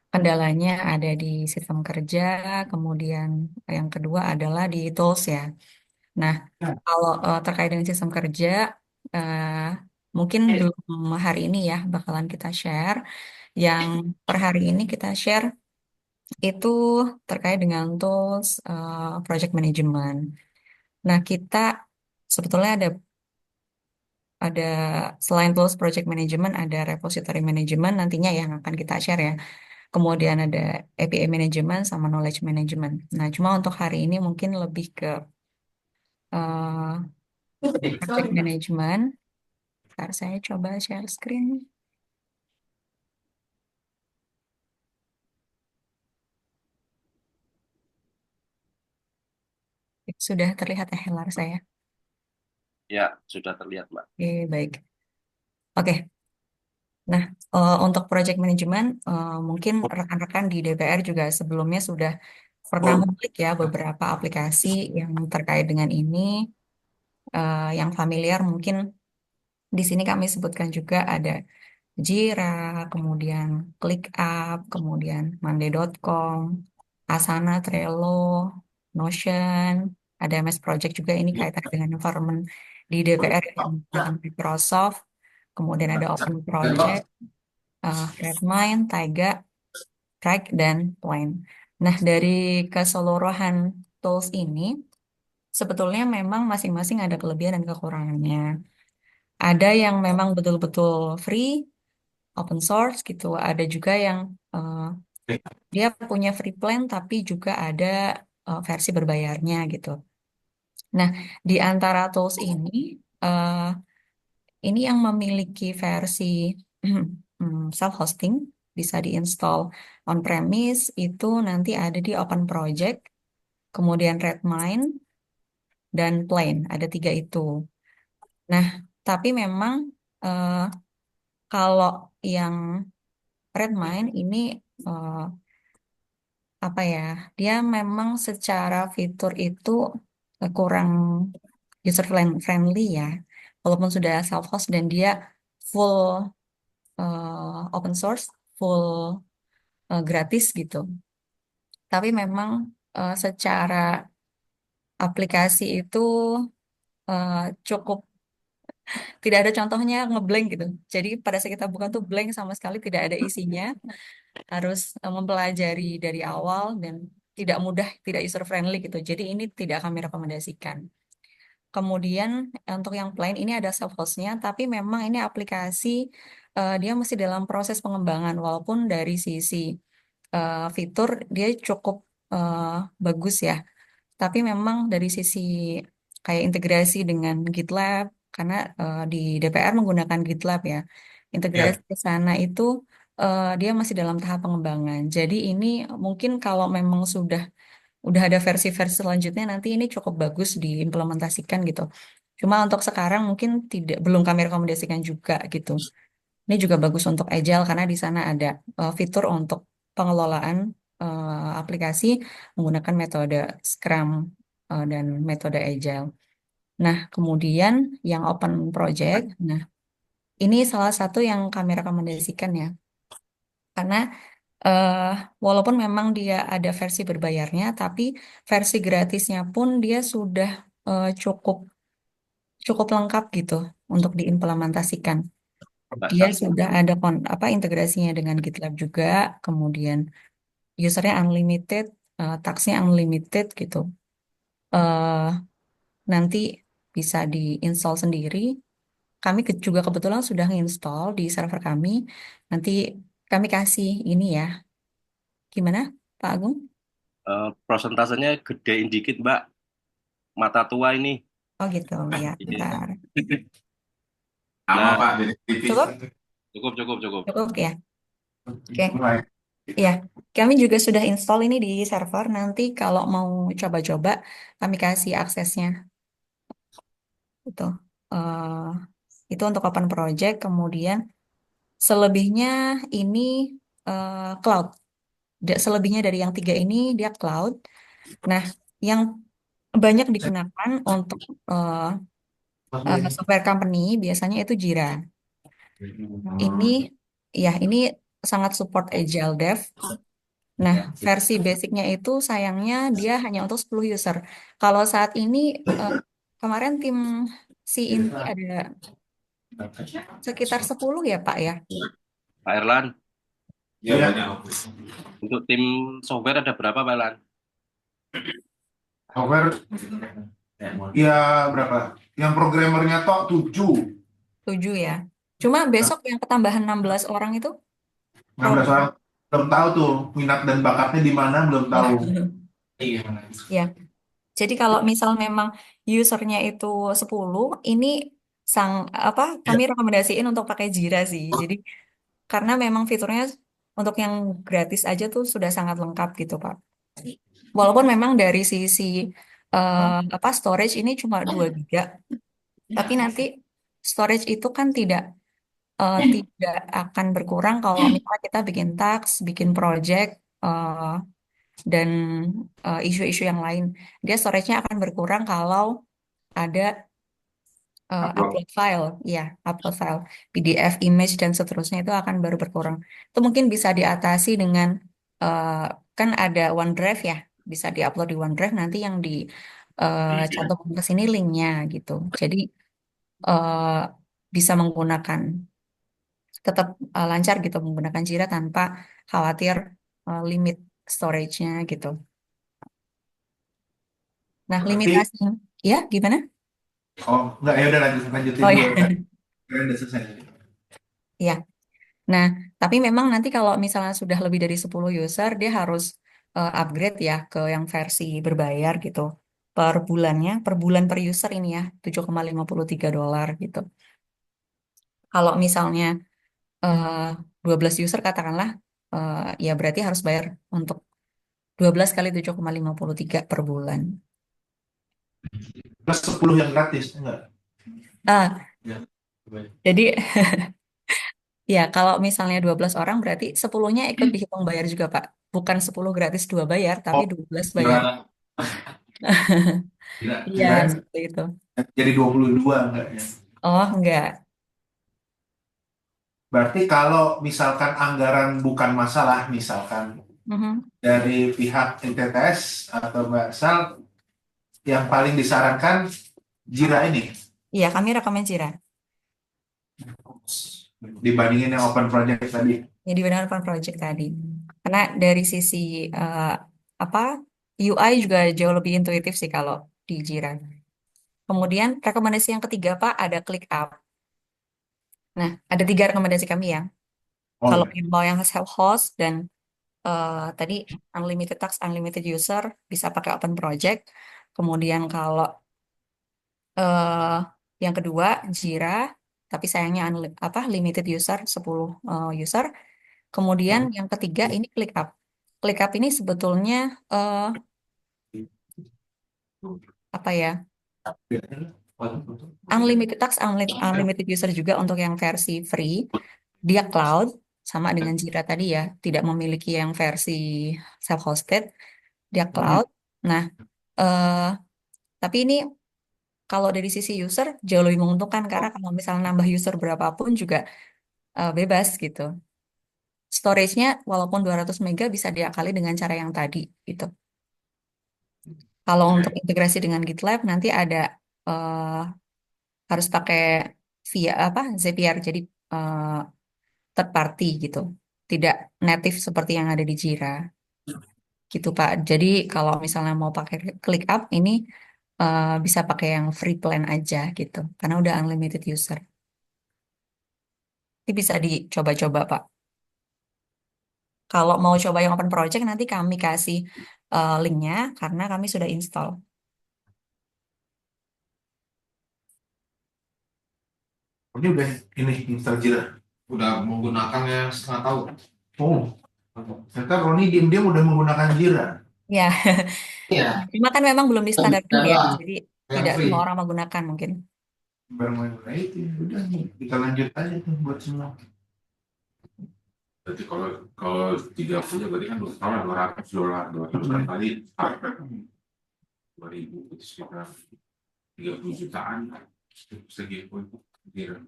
kendalanya ada di sistem kerja, kemudian yang kedua adalah di tools ya. Nah, kalau terkait dengan sistem kerja, eh, mungkin belum hari ini ya bakalan kita share. Yang per hari ini kita share itu terkait dengan tools project management. Nah, kita sebetulnya ada selain tools project management, ada repository management nantinya yang akan kita share ya. Kemudian ada API management sama knowledge management. Nah, cuma untuk hari ini mungkin lebih ke project management. Ntar saya coba share screen. Sudah terlihat ya layar saya? Ya sudah terlihat Mbak. Oke, baik. Oke, nah untuk project management mungkin rekan-rekan di DPR juga sebelumnya sudah pernah mengklik ya beberapa aplikasi yang terkait dengan ini. Yang familiar mungkin di sini kami sebutkan juga ada Jira, kemudian ClickUp, kemudian Monday.com, Asana, Trello, Notion, ada MS Project juga ini kaitan dengan environment di DPR yang menggunakan Microsoft, kemudian ada Open Project, Redmine, Taiga, Track, dan Plan. Nah, dari keseluruhan tools ini, sebetulnya memang masing-masing ada kelebihan dan kekurangannya. Ada yang memang betul-betul free, open source gitu. Ada juga yang dia punya free plan tapi juga ada versi berbayarnya gitu. Nah, di antara tools eh, ini yang memiliki versi self-hosting bisa diinstal on-premise itu nanti ada di Open Project, kemudian Redmine dan Plain. Ada tiga itu. Nah, tapi memang eh, kalau yang Redmine ini eh, apa ya? Dia memang secara fitur itu kurang user friendly ya. Walaupun sudah self host dan dia full open source, full gratis gitu. Tapi memang secara aplikasi itu cukup tidak ada contohnya ngeblank gitu. Jadi pada saat kita buka tuh blank sama sekali tidak ada isinya. Harus mempelajari dari awal dan tidak mudah, tidak user friendly gitu. Jadi ini tidak kami rekomendasikan. Kemudian untuk yang plain ini ada self hostnya, tapi memang ini aplikasi dia masih dalam proses pengembangan, walaupun dari sisi fitur dia cukup eh, bagus ya. Tapi memang dari sisi kayak integrasi dengan GitLab, karena di DPR menggunakan GitLab ya, integrasi Ya, ke sana itu dia masih dalam tahap pengembangan. Jadi ini mungkin kalau memang udah ada versi-versi selanjutnya nanti ini cukup bagus diimplementasikan gitu. Cuma untuk sekarang mungkin tidak belum kami rekomendasikan juga gitu. Ini juga bagus untuk Agile karena di sana ada fitur untuk pengelolaan aplikasi menggunakan metode Scrum dan metode Agile. Nah, kemudian yang Open Project, nah ini salah satu yang kami rekomendasikan ya, karena eh, walaupun memang dia ada versi berbayarnya, tapi versi gratisnya pun dia sudah cukup cukup lengkap gitu untuk diimplementasikan. Mbak Dia Sal. sudah ada integrasinya dengan GitLab juga, kemudian usernya unlimited, taksnya unlimited gitu. Eh, Nanti bisa diinstal sendiri. Kami juga kebetulan sudah install di server kami. Nanti kami kasih ini ya. Gimana, Pak Agung? Prosentasenya gedein dikit, Mbak. Mata tua ini. Oh gitu, ya, Iya. bentar. Sama Nah, Pak, jadi tipis. Cukup? cukup. Cukup ya. Oke. Baik. Ya, kami juga sudah install ini di server. Nanti kalau mau coba-coba, kami kasih aksesnya. Itu. Eh, itu untuk open project. Kemudian selebihnya ini cloud. Selebihnya dari yang tiga ini dia cloud. Nah, yang banyak digunakan untuk software company biasanya itu Jira. Ini ini sangat support Agile Dev. Nah, versi basicnya itu sayangnya dia hanya untuk 10 user. Kalau saat ini kemarin tim si Inti ada sekitar 10 ya, Pak ya. Pak Erlan, Ya, Iya. banyak. untuk tim software ada berapa, Pak Erlan? Software ya berapa? Yang programmernya tok 7. 7 ya. Cuma besok yang ketambahan 16 orang itu 16 orang belum tahu tuh minat dan bakatnya di mana, belum tahu. ya. Jadi kalau misal memang usernya itu 10, ini kami rekomendasiin untuk pakai Jira sih. Jadi karena memang fiturnya untuk yang gratis aja tuh sudah sangat lengkap gitu, Pak. Walaupun memang dari sisi storage ini cuma 2 giga, tapi nanti storage itu kan tidak akan berkurang kalau misalnya kita bikin task, bikin project, dan isu-isu yang lain. Dia storage-nya akan berkurang kalau ada upload file, ya, upload file, PDF, image, dan seterusnya itu akan baru berkurang. Itu mungkin bisa diatasi dengan, kan ada OneDrive ya, bisa diupload di OneDrive, nanti yang cantumkan ke sini linknya gitu. Jadi eh, bisa menggunakan, tetap lancar gitu menggunakan Jira tanpa khawatir limit storage-nya gitu. Nah, Berarti, limitasi, ya gimana? enggak, ya udah lanjutin Oh dulu. ya, Keren udah selesai. ya. Nah, tapi memang nanti kalau misalnya sudah lebih dari 10 user, dia harus upgrade ya ke yang versi berbayar gitu. Per bulannya, per bulan per user ini ya, $7,53 gitu. Kalau misalnya eh, 12 user katakanlah, ya berarti harus bayar untuk 12 kali 7,53 per bulan. Plus 10 yang gratis, enggak? Ah, Ya. jadi ya kalau misalnya 12 orang berarti 10-nya ikut dihitung bayar juga, Pak. Bukan 10 gratis 2 bayar, tapi Oh, 12 bayar. Iya, kirain seperti itu. jadi 22 enggak ya? Oh, enggak. Berarti kalau misalkan anggaran bukan masalah, misalkan Mhm. dari pihak ITTS atau Mbak Sal, yang paling disarankan Jira ini Iya, kami rekomend Jira. dibandingin yang open project tadi. Ya, di benar project tadi. Karena dari sisi apa UI juga jauh lebih intuitif sih kalau di Jira. Kemudian rekomendasi yang ketiga, Pak, ada ClickUp. Nah, ada 3 rekomendasi kami ya. Oh Kalau ya. yang mau yang self-host dan tadi unlimited task, unlimited user bisa pakai open project. Kemudian kalau eh yang kedua Jira, tapi sayangnya limited user 10 user. Kemudian yang ketiga ini ClickUp. ClickUp ini sebetulnya eh apa ya? Unlimited task, unlimited user juga untuk yang versi free. Dia cloud sama dengan Jira tadi ya, tidak memiliki yang versi self-hosted. Dia cloud. Nah, eh tapi ini kalau dari sisi user jauh lebih menguntungkan karena kalau misalnya nambah user berapapun juga bebas gitu. Storage-nya walaupun 200 mega bisa diakali dengan cara yang tadi gitu. Kalau untuk integrasi dengan GitLab nanti ada harus pakai via Zapier. Jadi eh, third party gitu, tidak native seperti yang ada di Jira gitu Pak. Jadi kalau misalnya mau pakai ClickUp ini bisa pakai yang free plan aja gitu, karena udah unlimited user. Ini bisa dicoba-coba Pak. Kalau mau coba yang open project nanti kami kasih linknya karena kami sudah install. Ini udah ini install Jira. Udah menggunakannya setengah tahun. Oh, ternyata Roni diam-diam udah menggunakan Jira. Ya, Iya, cuma kan memang belum distandarkan ya, Jira jadi yang tidak free. semua orang menggunakan mungkin. Baru mulai itu, udah nih, kita lanjut aja tuh buat semua. Berarti kalau 30 berarti kan $200, kali 2.000 itu sekitar 30 jutaan segitu kira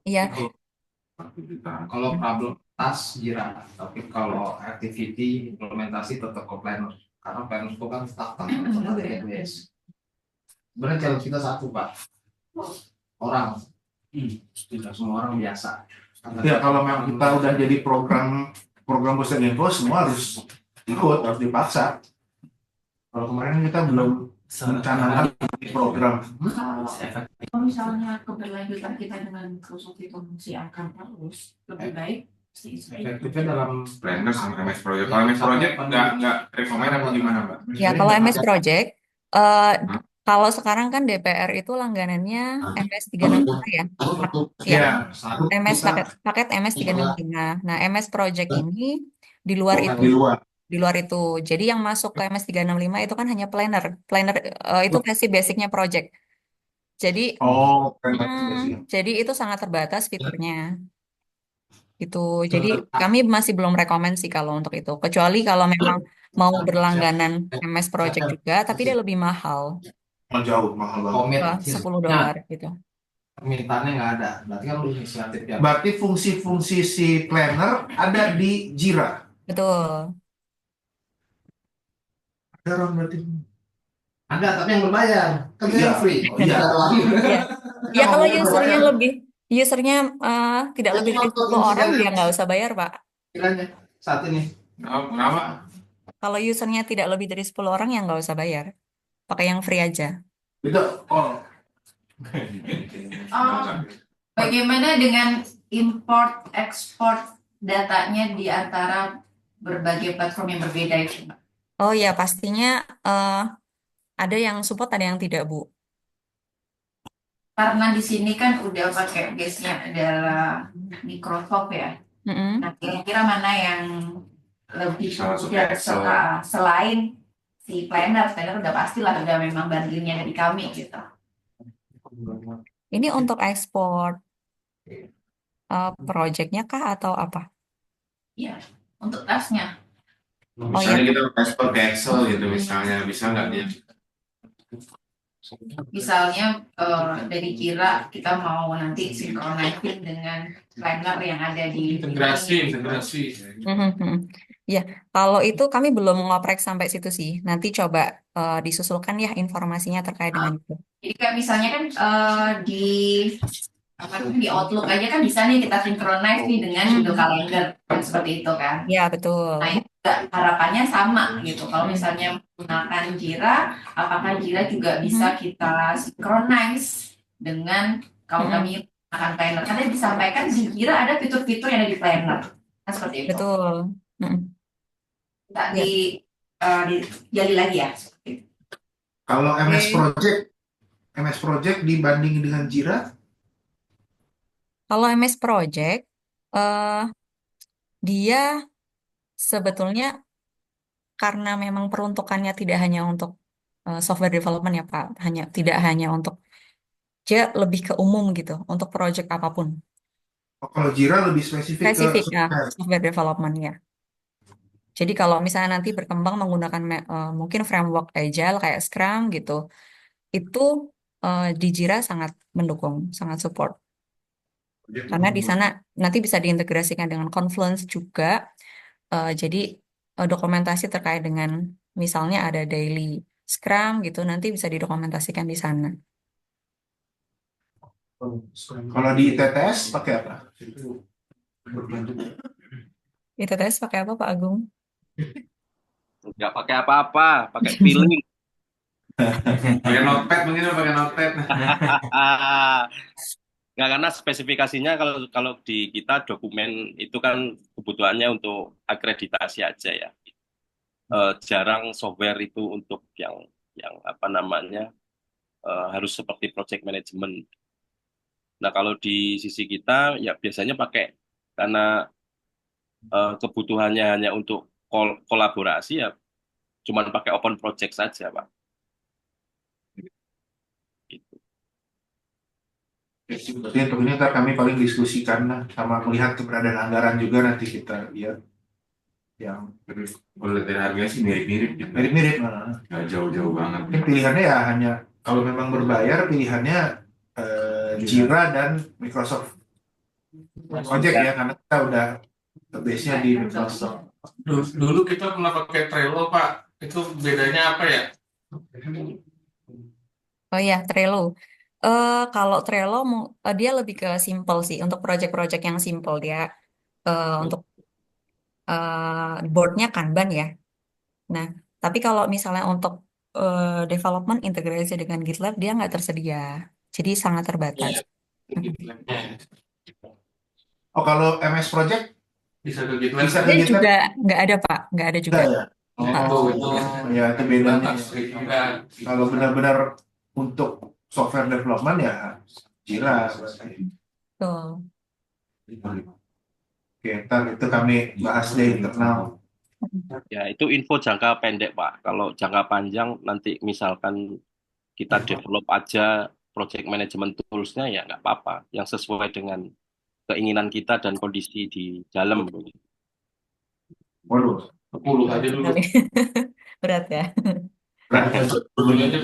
Iya, 40 jutaan. Kalau problem task Jira, tapi kalau activity implementasi tetap ke planner. Karena planner itu kan start tanpa dari AWS. Sebenarnya challenge kita satu Pak, orang. Tidak semua orang biasa. Ya kalau memang kita udah jadi program Booster Info semua harus ikut, harus dipaksa. Kalau kemarin kita belum mencanangkan program. Kalau misalnya keberlanjutan kita dengan filosofi fungsi akan terus lebih baik, Efektifnya dalam Planner sama MS Project. Kalau MS Project nggak rekomend apa gimana Mbak? ya kalau MS Project, eh, kalau sekarang kan DPR itu langganannya MS 365 ya. Ya, Ya, MS paket MS 365. Nah, MS Project ini di luar di itu. luar. Di luar itu. Jadi yang masuk ke MS 365 itu kan hanya planner. Planner itu versi basicnya project. Jadi Oh, jadi itu sangat terbatas fiturnya. Gitu. Jadi kami masih belum rekomend sih kalau untuk itu. Kecuali kalau memang mau berlangganan MS Project juga, tapi dia lebih mahal. jauh mahal banget. komit $10 gitu. permintaannya nggak ada. Berarti kan lu inisiatif ya. Berarti fungsi-fungsi si planner ada di Jira. Betul. Ada orang berarti. Ada, tapi yang berbayar. Kan Iya. yang free. Iya. Ya kalau usernya tidak lebih dari 10 orang ya nggak usah bayar, Pak. Kiranya saat ini. Kenapa? Kalau usernya tidak lebih dari 10 orang ya nggak usah bayar. Pakai yang free aja. Itu bagaimana dengan import ekspor datanya di antara berbagai platform yang berbeda itu, Mbak? Oh ya, pastinya ada yang support, ada yang tidak, Bu. Karena di sini kan udah pakai base-nya adalah Microsoft ya. Mm-mm. Nah, kira-kira mana yang lebih Salah satu mudah Excel. selain si planner udah pastilah udah memang bundlingnya dari kami gitu. Ini untuk ekspor project-nya kah atau apa? Iya, untuk tasnya. Misalnya kita ekspor ke Excel gitu misalnya, bisa nggak dia? Misalnya dari Jira kita mau nanti sinkronisasi dengan planner yang ada di Integrasi. Ya, kalau itu kami belum ngoprek sampai situ sih. Nanti coba disusulkan ya informasinya terkait dengan itu. Jadi kayak misalnya kan di Outlook aja kan bisa nih kita synchronize nih dengan Google Calendar kan seperti itu kan. Ya, betul. Nah itu juga harapannya sama gitu. Kalau misalnya menggunakan Jira, apakah Jira juga bisa kita synchronize dengan kalau kami menggunakan Planner? Karena disampaikan di Jira ada fitur-fitur yang ada di Planner. Nah, seperti itu. Betul. Kita digali lagi ya. kalau MS Project dibanding dengan Jira, Kalau MS Project, dia sebetulnya karena memang peruntukannya tidak hanya untuk software development ya Pak, tidak hanya untuk, dia lebih ke umum gitu, untuk project apapun. kalau Jira lebih spesifik ke Software development ya. Jadi kalau misalnya nanti berkembang menggunakan mungkin framework Agile kayak Scrum gitu, itu di Jira sangat mendukung, sangat support. Karena di sana nanti bisa diintegrasikan dengan Confluence juga. Jadi dokumentasi terkait dengan misalnya ada daily Scrum gitu, nanti bisa didokumentasikan di sana. Kalau di TTS pakai apa? Di TTS pakai apa Pak Agung? Nggak pakai apa-apa, pakai feeling. Pakai notepad mungkin pakai notepad. Nggak, karena spesifikasinya kalau kalau di kita dokumen itu kan kebutuhannya untuk akreditasi aja ya. Jarang software itu untuk yang apa namanya harus seperti project management. Nah, kalau di sisi kita ya biasanya pakai karena kebutuhannya hanya untuk kolaborasi ya cuman pakai open project saja, Pak. Gitu. Berarti untuk ini ntar kami paling diskusikan lah, sama melihat keberadaan anggaran juga nanti kita lihat yang Kalau lihat dari harganya sih mirip-mirip gitu. mirip-mirip. Nggak jauh-jauh banget. Mungkin pilihannya ya hanya kalau memang berbayar pilihannya Jira dan Microsoft Project ya, karena kita udah base-nya di Microsoft. Dulu kita pernah pakai Trello, Pak. Itu bedanya apa ya? Oh ya, Trello. Kalau Trello dia lebih ke simple sih untuk project-project yang simple dia untuk boardnya Kanban ya. Nah, tapi kalau misalnya untuk development integrasi dengan GitLab dia nggak tersedia, jadi sangat terbatas. Oh, kalau MS Project Bisa ke GitLab. bisa ke Dia GitLab? juga nggak ada Pak, nggak ada juga. Enggak ya? Itu Ya itu bedanya. batas juga. Kalau benar-benar untuk software development ya Jira. Tuh. Oke, ntar itu kami bahas deh internal. Ya, itu info jangka pendek, Pak. Kalau jangka panjang nanti misalkan kita develop aja project management tools-nya ya nggak apa-apa, yang sesuai dengan keinginan kita dan kondisi di dalam. Waduh, 10 aja dulu. Berat ya. berarti Dulu aja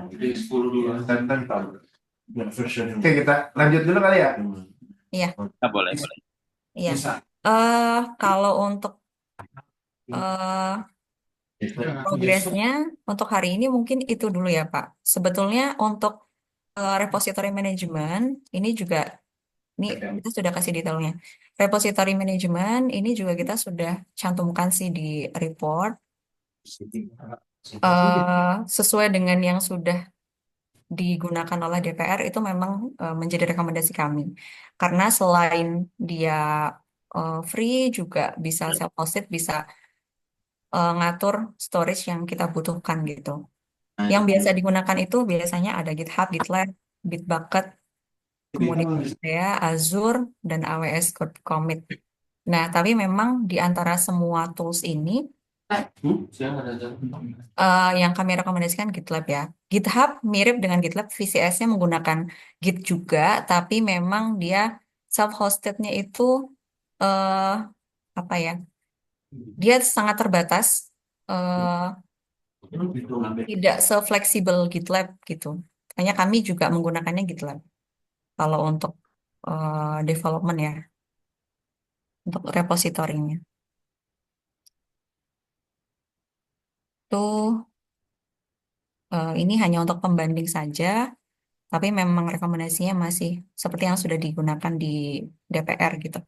jadi 10 dulu. Oke, kita lanjut dulu kali ya. Iya. Nah, boleh. Iya. Kalau untuk progresnya untuk hari ini mungkin itu dulu ya Pak. Sebetulnya untuk repository management ini juga kita sudah kasih detailnya. Repository management ini juga kita sudah cantumkan sih di report sesuai dengan yang sudah digunakan oleh DPR itu memang menjadi rekomendasi kami. Karena selain dia free juga bisa self-hosted, bisa ngatur storage yang kita butuhkan gitu. Yang biasa digunakan itu biasanya ada GitHub, GitLab, Bitbucket, kemudian ada Azure dan AWS Code Commit. Nah, tapi memang di antara semua tools ini yang kami rekomendasikan GitLab ya. GitHub mirip dengan GitLab, VCS-nya menggunakan Git juga, tapi memang dia self-hostednya itu apa ya? Dia sangat terbatas, tidak se-fleksibel GitLab gitu. Hanya kami juga menggunakannya GitLab. Kalau untuk development ya, untuk repositorinya. Tuh, ini hanya untuk pembanding saja, tapi memang rekomendasinya masih seperti yang sudah digunakan di DPR gitu.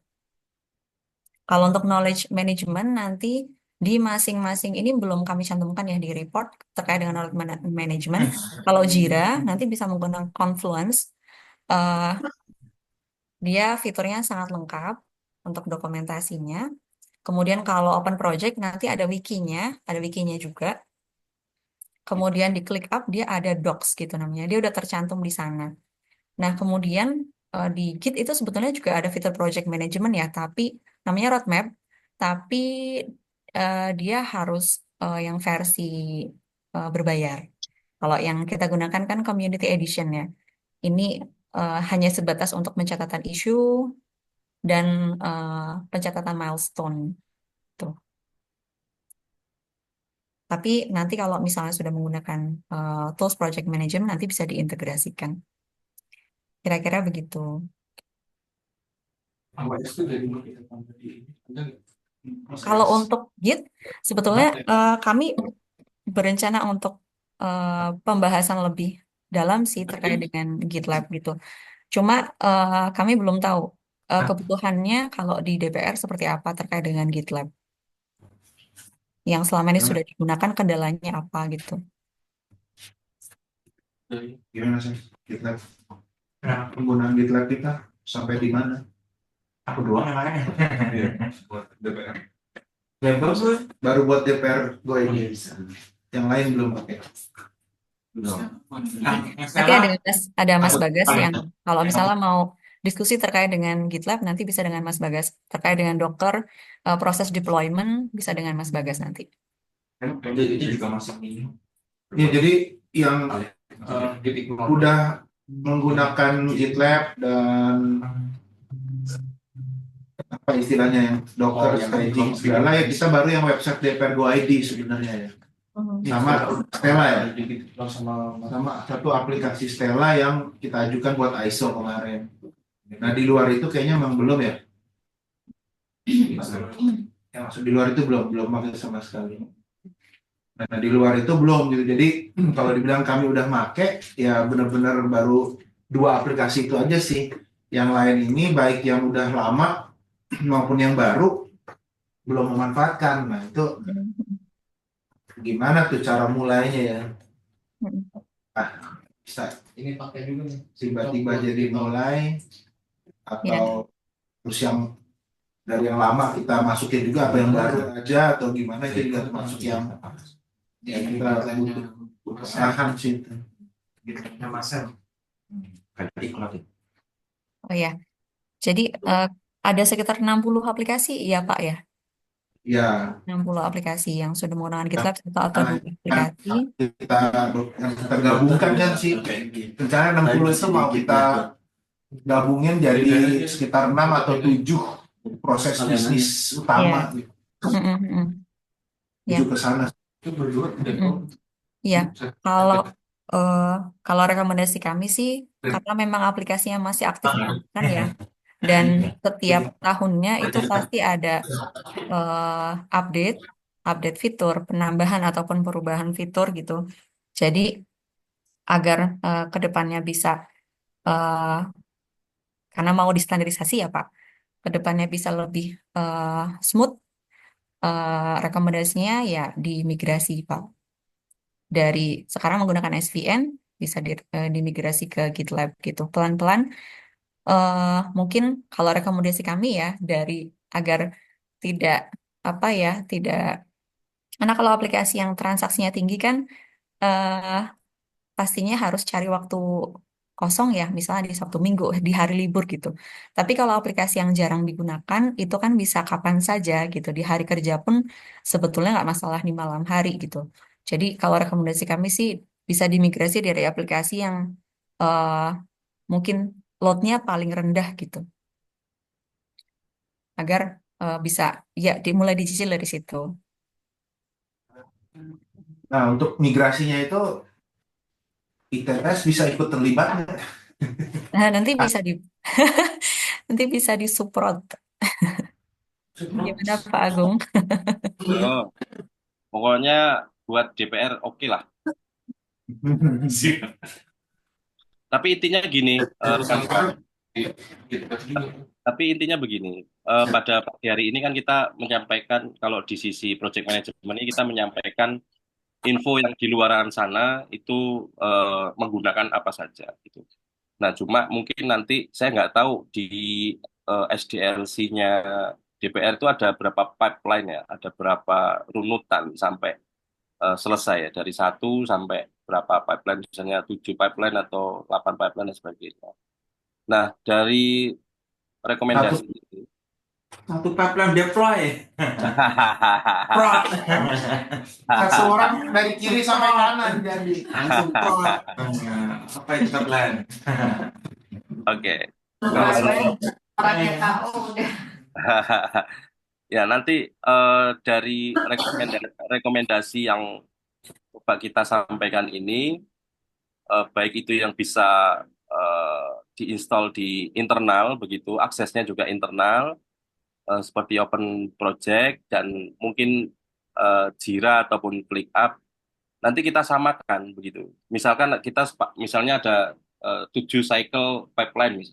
Kalau untuk knowledge management nanti di masing-masing ini belum kami cantumkan ya di report terkait dengan knowledge management. Kalau Jira nanti bisa menggunakan Confluence. Dia fiturnya sangat lengkap untuk dokumentasinya. Kemudian kalau open project nanti ada wikinya juga. Kemudian di click up dia ada docs gitu namanya. Dia udah tercantum di sana. Nah, kemudian di Git itu sebetulnya juga ada fitur project management ya, tapi namanya roadmap, tapi dia harus yang versi berbayar. Kalau yang kita gunakan kan community edition ya. Ini hanya sebatas untuk pencatatan isu dan pencatatan milestone. Tuh. Tapi nanti kalau misalnya sudah menggunakan tools project management nanti bisa diintegrasikan. Kira-kira begitu. Kalau untuk Git, sebetulnya kami berencana untuk pembahasan lebih dalam sih terkait dengan GitLab gitu. Cuma kami belum tahu kebutuhannya kalau di DPR seperti apa terkait dengan GitLab. Yang selama ini sudah digunakan kendalanya apa gitu. Gimana sih GitLab? Penggunaan GitLab kita sampai di mana? Aku doang yang lain. Iya, buat DPR. Baru buat DPR gue ini. Yang lain belum pakai. Belum. Nanti ada Mas Bagas yang kalau misalnya mau diskusi terkait dengan GitLab nanti bisa dengan Mas Bagas. Terkait dengan Docker, proses deployment bisa dengan Mas Bagas nanti. Itu juga masuk ini. Ya, jadi yang udah menggunakan GitLab dan apa istilahnya yang Docker, staging segala ya, kita baru yang website DPR Go ID sebenarnya ya. Sama Stella ya, sama satu aplikasi Stella yang kita ajukan buat ISO kemarin. Nah di luar itu kayaknya memang belum ya. Yang masuk di luar itu belum pakai sama sekali. Nah di luar itu belum gitu. Jadi kalau dibilang kami udah make, ya benar-benar baru 2 aplikasi itu aja sih. Yang lain ini baik yang udah lama maupun yang baru belum memanfaatkan. Nah itu gimana tuh cara mulainya ya? Bisa Ini pakai juga nih. tiba-tiba jadi mulai atau terus yang dari yang lama kita masukin juga apa yang baru aja atau gimana itu juga termasuk yang kita butuh usahakan sih. GitLab-nya Marcel. Oh ya, jadi ada sekitar 60 aplikasi ya Pak ya? Ya, 60 aplikasi yang sudah menggunakan GitLab atau 2 aplikasi. kita gabungkan kan sih. Rencana 60 itu mau kita gabungin jadi sekitar 6 atau 7 proses bisnis utama. Ya. Menuju ke sana. Iya, kalau rekomendasi kami sih karena memang aplikasinya masih aktif kan ya, dan setiap tahunnya itu pasti ada update fitur, penambahan ataupun perubahan fitur gitu. Jadi agar kedepannya bisa karena mau distandarisasi ya Pak, kedepannya bisa lebih smooth. Rekomendasinya ya dimigrasi Pak. Dari sekarang menggunakan SVN bisa dimigrasi ke GitLab gitu pelan-pelan. Mungkin kalau rekomendasi kami ya dari agar tidak tidak karena kalau aplikasi yang transaksinya tinggi kan pastinya harus cari waktu kosong ya, misalnya di Sabtu Minggu, di hari libur gitu. Tapi kalau aplikasi yang jarang digunakan, itu kan bisa kapan saja gitu. Di hari kerja pun sebetulnya nggak masalah di malam hari gitu. Jadi kalau rekomendasi kami sih bisa dimigrasi dari aplikasi yang eh, mungkin load-nya paling rendah gitu. Agar bisa ya dimulai dicicil dari situ. Nah, untuk migrasinya itu ITS bisa ikut terlibat nggak? Nah, nanti bisa disupport. Gimana Pak Agung? Oh, pokoknya buat DPR oke lah. Tapi intinya gini, tapi intinya begini, pada pagi hari ini kan kita menyampaikan kalau di sisi project management ini kita menyampaikan info yang di luaran sana itu menggunakan apa saja gitu. Nah, cuma mungkin nanti saya nggak tahu di SDLC-nya DPR itu ada berapa pipeline ya, ada berapa runutan sampai selesai ya, dari 1 sampai berapa pipeline, misalnya 7 pipeline atau 8 pipeline dan sebagainya. Nah, dari rekomendasi Satu pipeline deploy. Satu orang dari kiri sampai kanan jadi Langsung prod. Apa itu pipeline? Oke. Orangnya tahu udah. Ya, nanti dari rekomendasi yang coba kita sampaikan ini, baik itu yang bisa diinstal di internal, begitu aksesnya juga internal, seperti Open Project dan mungkin Jira ataupun ClickUp. nanti kita samakan begitu. Misalkan misalnya ada 7 cycle pipeline,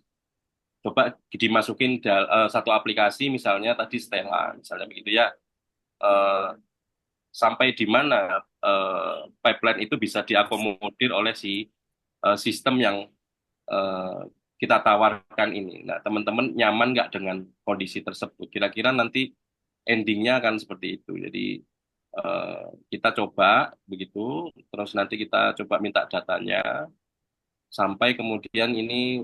coba dimasukin satu aplikasi, misalnya tadi Stella, misalnya begitu ya. Sampai di mana pipeline itu bisa diakomodir oleh si sistem yang kita tawarkan ini. Nah, teman-teman nyaman nggak dengan kondisi tersebut? Kira-kira nanti endingnya akan seperti itu. Jadi kita coba begitu, terus nanti kita coba minta datanya, sampai kemudian ini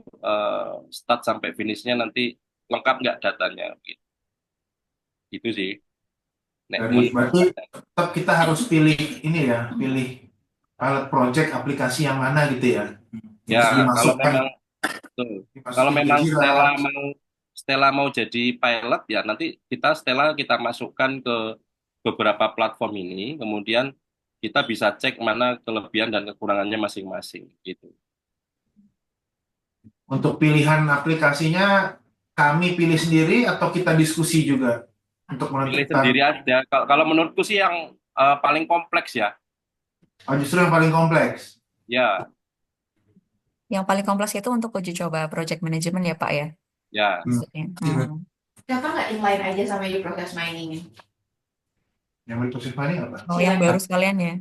start sampai finishnya nanti lengkap nggak datanya? Gitu sih. Berarti tetap kita harus pilih ini ya, pilih pilot project aplikasi yang mana gitu ya. Ya, Dimasukkan, kalau memang ke Jira. Stella mau jadi pilot ya nanti kita masukkan ke beberapa platform ini, kemudian kita bisa cek mana kelebihan dan kekurangannya masing-masing gitu. Untuk pilihan aplikasinya kami pilih sendiri atau kita diskusi juga untuk Pilih menentukan? sendiri aja. Kalau menurutku sih yang paling kompleks ya. Oh, justru yang paling kompleks. Ya, Yang paling kompleks itu untuk uji coba project management ya Pak ya? ya. Maksudnya. Kenapa nggak inline aja sama di proses mining? Yang proses mining apa? Oh, yang baru sekalian ya?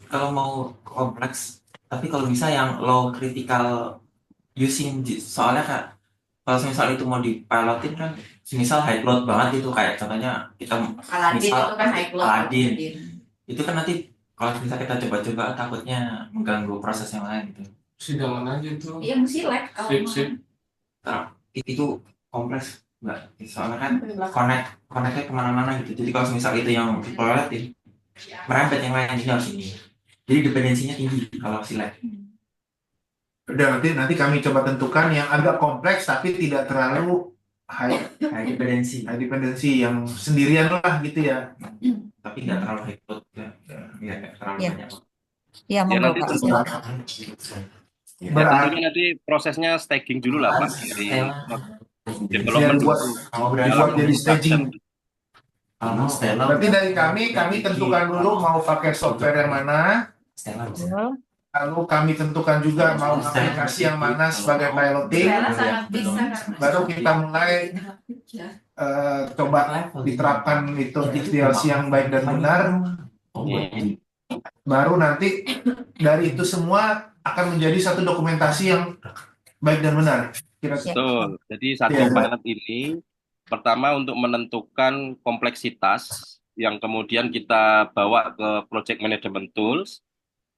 Kalau mau kompleks, tapi kalau bisa yang low critical using, soalnya Kak, kalau misal itu mau dipilotin kan, misal high load banget itu, kayak contohnya kita Aladin misal itu kan high load. Aladin, itu kan nanti kalau misal kita coba-coba takutnya mengganggu proses yang lain gitu. Sidangan aja tuh. Iya mesti lag kalau Sip. Nah, itu kompleks Mbak, soalnya kan connect-nya kemana-mana gitu. Jadi kalau misal itu yang dipilotin, merembet yang lain, ini harus ini. Jadi dependensinya tinggi kalau Silet. Udah, nanti kami coba tentukan yang agak kompleks tapi tidak terlalu high dependency yang sendirian lah gitu ya. Tapi nggak terlalu high load ya. Nggak terlalu Iya. banyak. Iya, monggo nanti Pak. tentunya nanti prosesnya staging dulu lah Pak, dari development buat jadi staging. Berarti dari kami tentukan dulu mau pakai software yang mana, lalu kami tentukan juga mau aplikasi yang mana sebagai piloting, baru kita mulai coba diterapkan itu SDLC yang baik dan benar. Baru nanti dari itu semua akan menjadi satu dokumentasi yang baik dan benar. Betul. Jadi satu pilot ini pertama untuk menentukan kompleksitas yang kemudian kita bawa ke project management tools.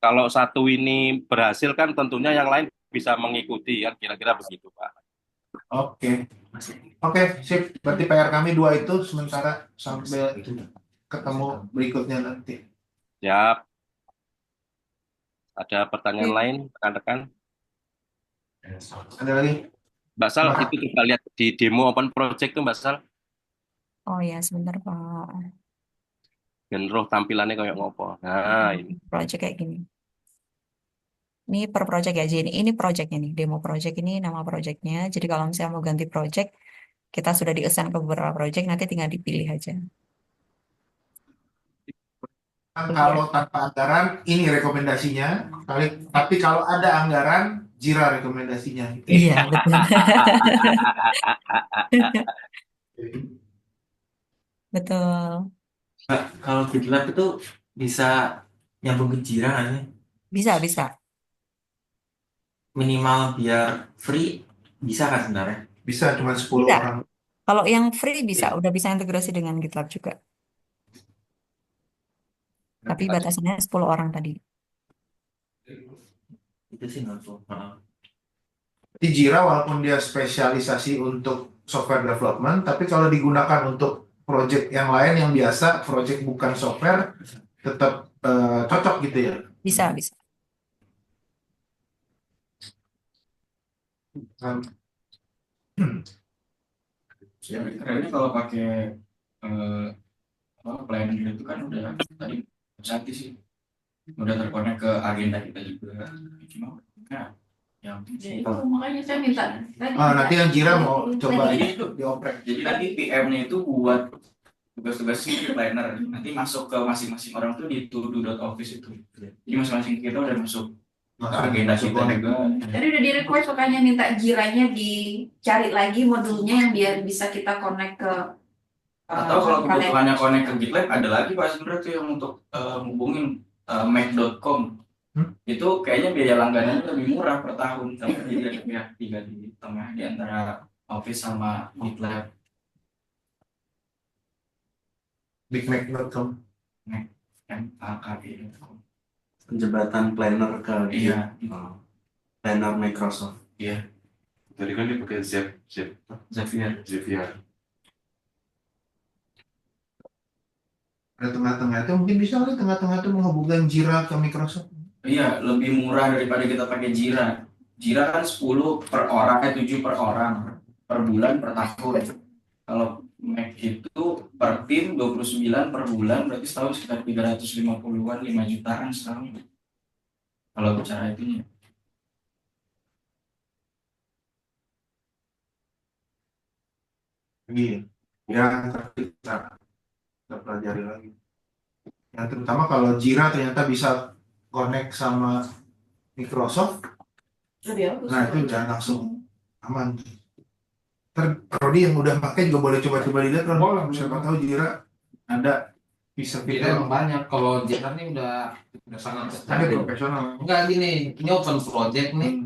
Kalau satu ini berhasil kan tentunya yang lain bisa mengikuti kan, kira-kira begitu Pak. Oke, sip. Berarti PR kami 2 itu sementara sampai ketemu berikutnya nanti. Siap. Ada pertanyaan lain rekan-rekan? Ada lagi? Mbak Sal, itu kita lihat di demo open project tuh Mbak Sal. Oh ya, sebentar Pak. Dan roh tampilannya kayak ngopo. Nah, ini. Project kayak gini. Ini per project ya, jadi ini projectnya nih, demo project ini nama projectnya. Jadi kalau misalnya mau ganti project, kita sudah di-assign ke beberapa project, nanti tinggal dipilih aja. Kalau tanpa anggaran, ini rekomendasinya. Tapi kalau ada anggaran, Jira rekomendasinya. Iya, betul. Betul. Mbak, kalau GitLab itu bisa nyambung ke Jira nggak sih? Bisa. Minimal biar free bisa kan sebenarnya? Bisa, cuma 10 Bisa. orang. Kalau yang free bisa, udah bisa integrasi dengan GitLab juga. Tapi batasannya 10 orang tadi. Itu sih menurutku. Di Jira walaupun dia spesialisasi untuk software development, tapi kalau digunakan untuk project yang lain yang biasa, project bukan software, tetap cocok gitu ya? Bisa. Ya, karena kalau pakai planning itu kan udah tadi cantik sih, udah terkonek ke agenda kita juga. Cuma yang itu makanya saya minta nanti yang Jira mau coba jadi dioprek. Jadi nanti PM-nya itu buat tugas-tugasnya di planner. Nanti masuk ke masing-masing orang tuh di to-do.office itu. Jadi masing-masing kita udah masuk ke agenda kita juga. Tadi udah di request makanya minta jiranya dicari lagi modulnya yang biar bisa kita connect ke Atau kalau kalender. kebutuhannya connect ke GitLab ada lagi Pak sebenarnya tuh yang untuk hubungin mac.com. Itu kayaknya biaya langganannya lebih murah per tahun sama jadi ada pihak tiga di tengah di antara Office sama GitLab. Bigmac.com. MAKB.com. Jembatan planner ke Iya. planner Microsoft. Iya. Tadi kan dia pakai Zapier. Ada tengah-tengah itu mungkin bisa kali tengah-tengah itu menghubungkan Jira ke Microsoft. Iya, lebih murah daripada kita pakai Jira. Jira kan 10 per orang, 7 per orang, per bulan, per tahun. Kalau Mac itu per tim 29 per bulan, berarti setahun sekitar 350-an, 5 jutaan setahun. Kalau bicara itunya. Iya, ya nanti kita pelajari lagi. Yang terutama kalau Jira ternyata bisa connect sama Microsoft, nah itu udah langsung aman. Rodi yang udah pakai juga boleh coba-coba dilihat kan. Siapa tahu Jira ada bisa Jira emang banyak. Kalau Jira nih udah sangat ada profesional. Enggak gini, ini open project nih.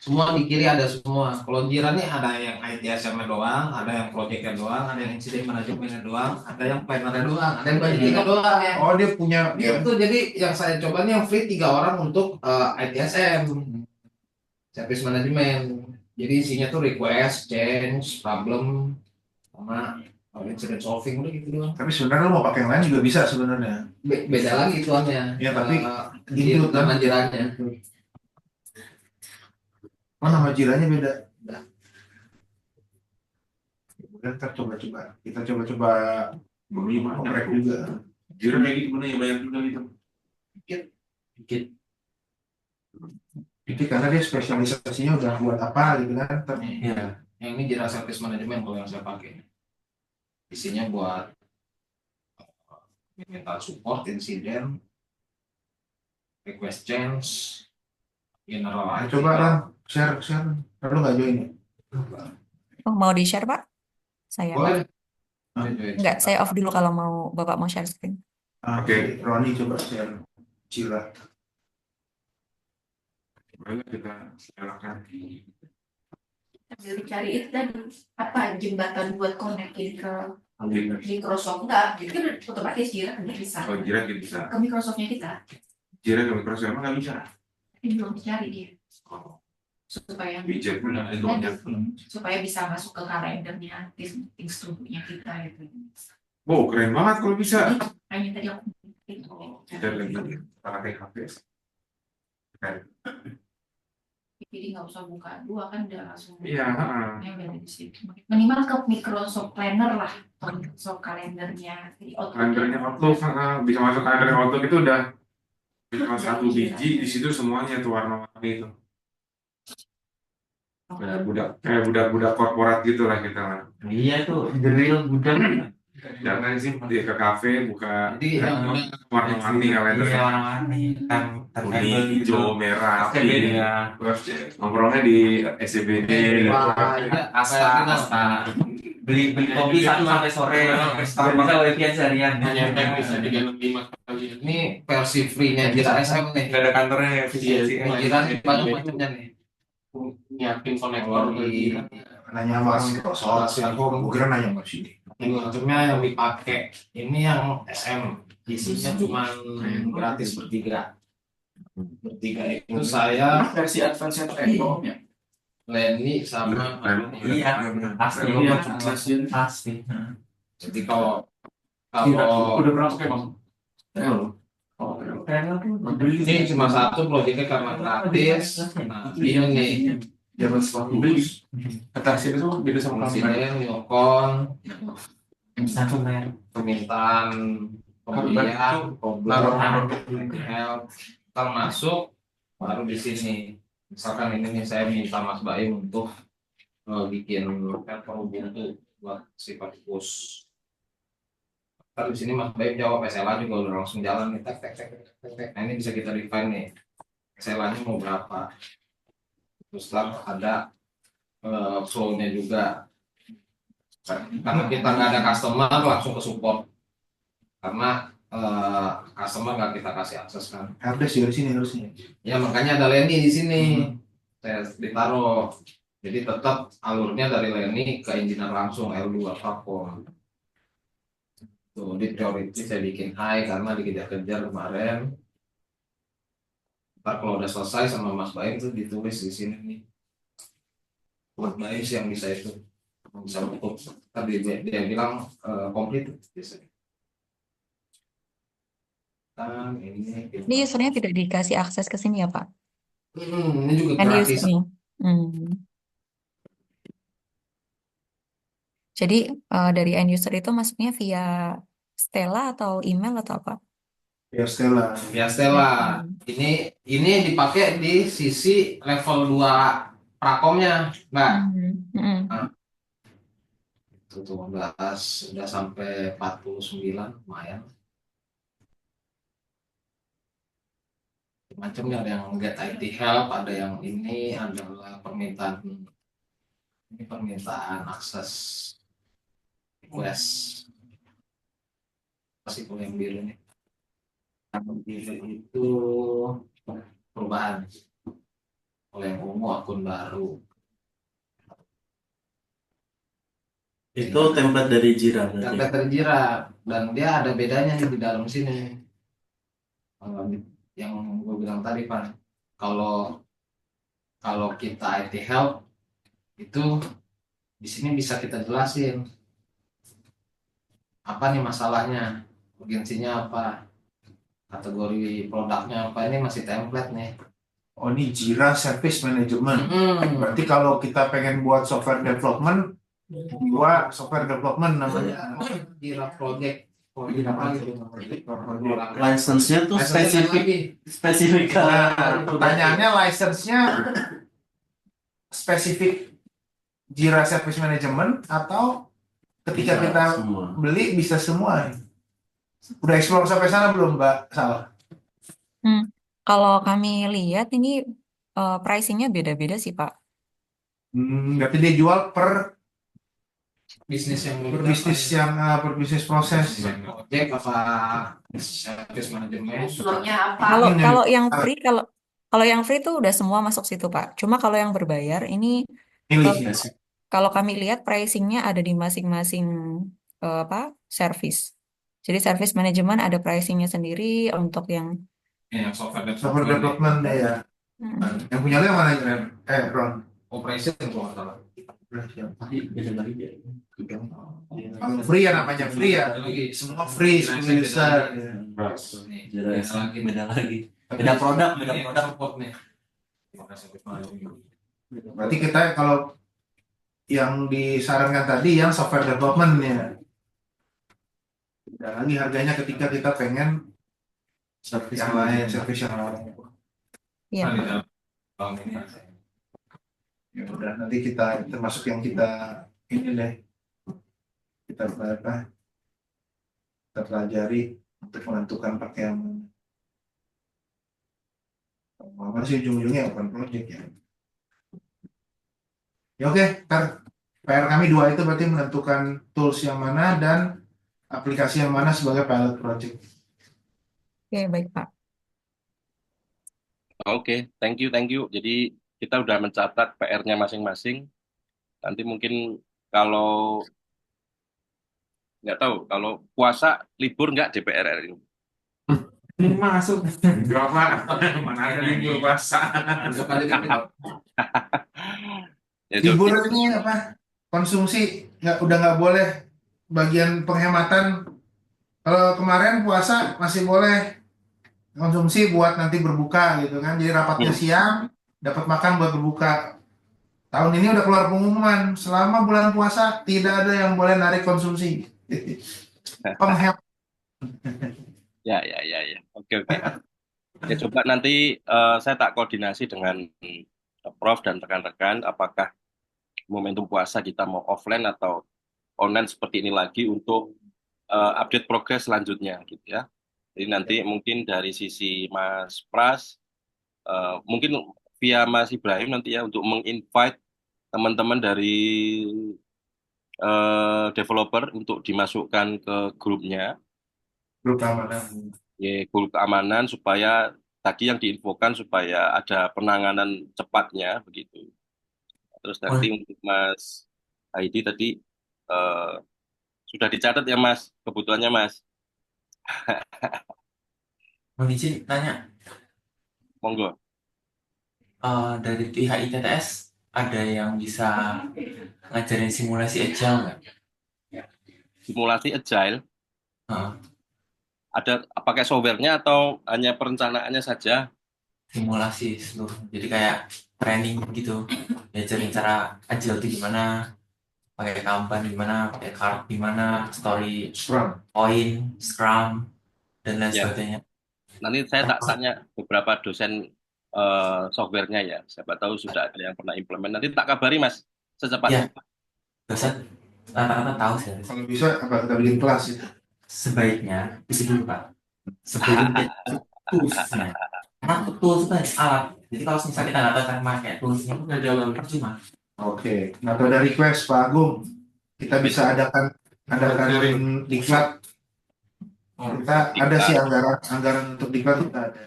Semua di kiri ada semua. Kalau Jira nih ada yang ITSM-nya doang, ada yang project-nya doang, ada yang incident management-nya doang, ada yang planner-nya doang, ada yang budgeting-nya doang. Oh dia punya. Itu jadi yang saya coba nih yang free 3 orang untuk ITSM, service management. Jadi isinya tuh request, change, problem, sama incident solving udah gitu doang. Tapi sebenarnya lo mau pakai yang lain juga bisa sebenarnya. Beda lagi ituannya. Ya tapi gitu nama jiranya. Oh nama jiranya beda. Kemudian kita coba-coba. Kita coba-coba ngoprek juga. Jira kayak gitu mana ya banyak juga gitu. Dikit karena dia spesialisasinya udah buat apa gitu kan. Iya. Yang ini Jira Service Management kalau yang saya pakai. Isinya buat minta support, incident, request change, general. Coba kan share. Lalu nggak join ya? Oh, mau di share Pak? Saya Boleh. Enggak, saya off dulu kalau mau Bapak mau share screen. Oke, Roni coba share Jira. Boleh kita silakan. Sambil dicari itu tadi apa jembatan buat connectin ke Microsoft enggak, gitu kan otomatis Jira kan bisa. Oh Jira gitu bisa. Ke Microsoftnya kita. Jira ke Microsoft emang nggak bisa. Ini belum dicari dia. Supaya Bijak benar itu banyak. supaya bisa masuk ke kalendernya Things to do-nya kita itu. Wow keren banget kalau bisa. Hanya tadi aku Kita lagi pakai HP. jadi nggak usah buka dua kan udah langsung. Iya. Yang ada di situ. Minimal ke Microsoft Planner lah, atau Microsoft kalendernya. Kalendernya Outlook bisa masuk kalendernya Outlook itu udah cuma satu biji di situ semuanya tuh warna-warni itu. Kayak budak korporat gitu lah kita lah. Iya tuh, the real budak. Jangan sih dia ke kafe buka warna-warni Iya, kalendernya. warna-warni. Kuning, hijau, merah, SCBD. pink. Nongkrongnya di SCBD. Asta. Beli kopi sampai sore. Bisa weekend seharian. Ini versi free-nya Jira SM nih. Gak ada kantornya ya. Jira nih banyak-banyaknya nih. Nyiapin konektor Di Nanya sama Microsoft. Aku kira nanya sama sini. macamnya yang dipakai ini yang SM isinya cuma gratis bertiga itu saya versi advance Trello ya. Lenny sama Iya, pasti. jadi kalau Udah pernah pakai bang? ini cuma satu proyeknya karena gratis. Nah ini nih Zaman setelah beli kata sini tuh beda sama kami. presiden Yokon Satu mer. permintaan pembelian problem help termasuk baru di sini misalkan ini nih saya minta Mas Baim untuk bikin helper Ubuntu buat sifat push Ntar di sini Mas Bayu jawab, SLA juga udah langsung jalan nih, tek tek tek tek tek, tek. Nah ini bisa kita define nih, SLA-nya mau berapa. Terus ntar ada flow-nya juga. Karena kita nggak ada customer, langsung ke support. Karena customer nggak kita kasih akses kan. Helpdesk juga di sini harusnya. Ya makanya ada Lenny di sini. Saya ditaruh. Jadi tetap alurnya dari Lenny ke engineer langsung L2 platform. Tuh di priority saya bikin high karena dikejar-kejar kemarin. Ntar kalau udah selesai sama Mas Baim tuh ditulis di sini nih. Buat Baim sih yang bisa itu. Bisa untuk tadi dia bilang komplit biasanya. Ini usernya tidak dikasih akses ke sini ya, Pak? Ini juga End gratis. usernya. Jadi dari end user itu masuknya via Stella atau email atau apa? Ya Stella. Ya Stella. Ini dipakai di sisi level 2 prakomnya, Mbak. Nah, itu tuh udah sampai 49 lumayan. Macamnya ada yang get IT help, ada yang ini adalah permintaan akses request. Pasti yang biru nih. Yang biru itu perubahan oleh yang ungu akun baru. Itu template dari Jira berarti. Template dari Jira dan dia ada bedanya nih di dalam sini. Yang gue bilang tadi Pak, kalau kita IT help itu di sini bisa kita jelasin apa nih masalahnya, urgensinya apa, kategori produknya apa, ini masih template nih. Oh ini Jira Service Management. Berarti kalau kita pengen buat software development, buat software development namanya Jira Project. License-nya tuh spesifik. Nah, pertanyaannya license-nya spesifik Jira Service Management atau ketika Bisa kita semua. beli bisa semua? Udah explore sampai sana belum, Mbak? Salah. Kalau kami lihat ini pricing-nya beda-beda sih, Pak. Berarti dia jual per Bisnis yang per bisnis proses. Project apa service manajemen. Kalau yang free kalau yang free tuh udah semua masuk situ, Pak. Cuma kalau yang berbayar ini kalau kami lihat pricing-nya ada di masing-masing service. Jadi service manajemen ada pricing-nya sendiri untuk yang software development ya. Yang punya lu yang mana, Ron? Operation kalau nggak salah. Beda lagi ya. Free ya namanya, free ya. Semua free, semua bisa. Beda lagi. Beda produk. Berarti kita kalau yang disarankan tadi yang software development ya. Beda lagi harganya ketika kita pengen service yang lain. Iya. Ya udah nanti kita termasuk yang kita ini deh. Kita pelajari untuk menentukan pakai yang mana. Apa sih ujung-ujungnya open project ya. Ya oke, PR kami 2 itu berarti menentukan tools yang mana dan aplikasi yang mana sebagai pilot project. Oke, baik Pak. Oke, thank you. Jadi kita udah mencatat PR-nya masing-masing. Nanti mungkin kalau nggak tahu, kalau puasa libur nggak DPR RI? Masuk. Berapa? Mana ada libur puasa? Libur ini apa? Konsumsi udah nggak boleh bagian penghematan. Kalau kemarin puasa masih boleh konsumsi buat nanti berbuka gitu kan. Jadi rapatnya siang, dapat makan buat berbuka. Tahun ini udah keluar pengumuman, selama bulan puasa tidak ada yang boleh narik konsumsi. Penghemat. Ya. Oke. Ya, coba nanti saya tak koordinasi dengan Prof dan rekan-rekan apakah momentum puasa kita mau offline atau online seperti ini lagi untuk update progres selanjutnya gitu ya. Jadi nanti mungkin dari sisi Mas Pras, mungkin via Mas Ibrahim nanti ya untuk menginvite teman-teman dari developer untuk dimasukkan ke grupnya, Grup keamanan. ya, grup keamanan supaya tadi yang diinfokan supaya ada penanganan cepatnya begitu. Terus nanti untuk Mas Haidi tadi eh, sudah dicatat ya Mas kebutuhannya Mas. Mau izin tanya, Monggo. dari pihak ITTS ada yang bisa ngajarin simulasi agile nggak? Simulasi agile Heeh, ada pakai softwarenya atau hanya perencanaannya saja? simulasi seluruh. Jadi kayak training gitu, diajarin cara agile itu gimana, pakai Kanban gimana, pakai card gimana, story, Scrum. point, Scrum, dan lain Ya. sebagainya. Nanti saya tak tanya beberapa dosen softwarenya ya. Siapa tahu sudah ada yang pernah implement. Nanti tak kabari Mas secepatnya. Ya, dosen rata-rata tahu sih. Kalau bisa apa kita bikin kelas ya? Sebaiknya itu dulu Pak, sebelum kita toolsnya. Karena tools itu hanya alat. Jadi kalau misalnya kita nggak tahu cara pakai toolsnya itu udah jalan percuma. Oke. Nah, ada request Pak Agung, kita bisa adakan diklat. Kita ada sih anggaran untuk diklat kita ada.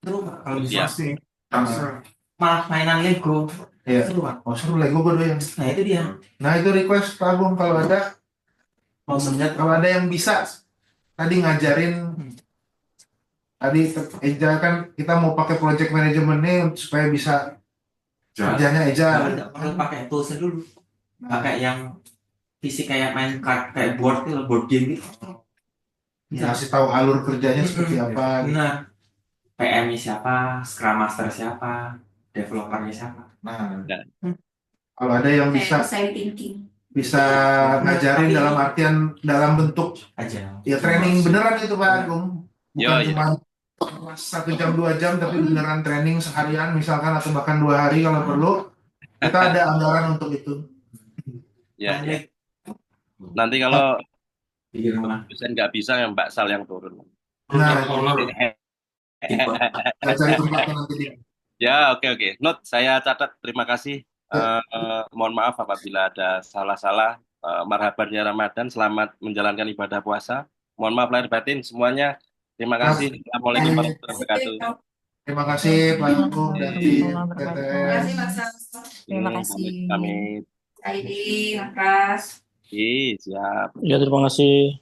Seru Pak, kalau bisa Ya. sih. Malah mainan Lego. Iya. Seru Pak. Oh seru Lego gue doyan. Nah itu dia. Nah itu request Pak Agung kalau ada yang bisa tadi ngajarin tadi Eja kan kita mau pakai project management nih supaya bisa kerjanya Eja. Nggak perlu pakai toolsnya dulu. Pakai yang fisik kayak main card, kayak board itu, board game gitu. Ngasih tahu alur kerjanya seperti apa. Nah, PM-nya siapa, Scrum Master siapa, developernya siapa. Nah, kalau ada yang bisa Design thinking. bisa ngajarin dalam artian dalam bentuk Aja. ya training beneran itu Pak Agung, bukan Yo, cuma 1 jam 2 jam tapi beneran training seharian misalkan atau bahkan 2 hari kalau perlu. Kita ada anggaran untuk itu. Ya, ya. Nanti kalau dosen nggak bisa ya Mbak Sal yang turun. Nah, kita cari tempatnya nanti dia. Ya, oke. Note, saya catat. Terima kasih. Mohon maaf apabila ada salah-salah. Marhaban ya Ramadan. Selamat menjalankan ibadah puasa. Mohon maaf lahir batin semuanya. Terima kasih. Assalamualaikum warahmatullahi wabarakatuh. Terima kasih Pak Agung dari Terima kasih Mas Sal. Terima kasih. Kami Haidi, Mas Pras. siap. Ya, terima kasih.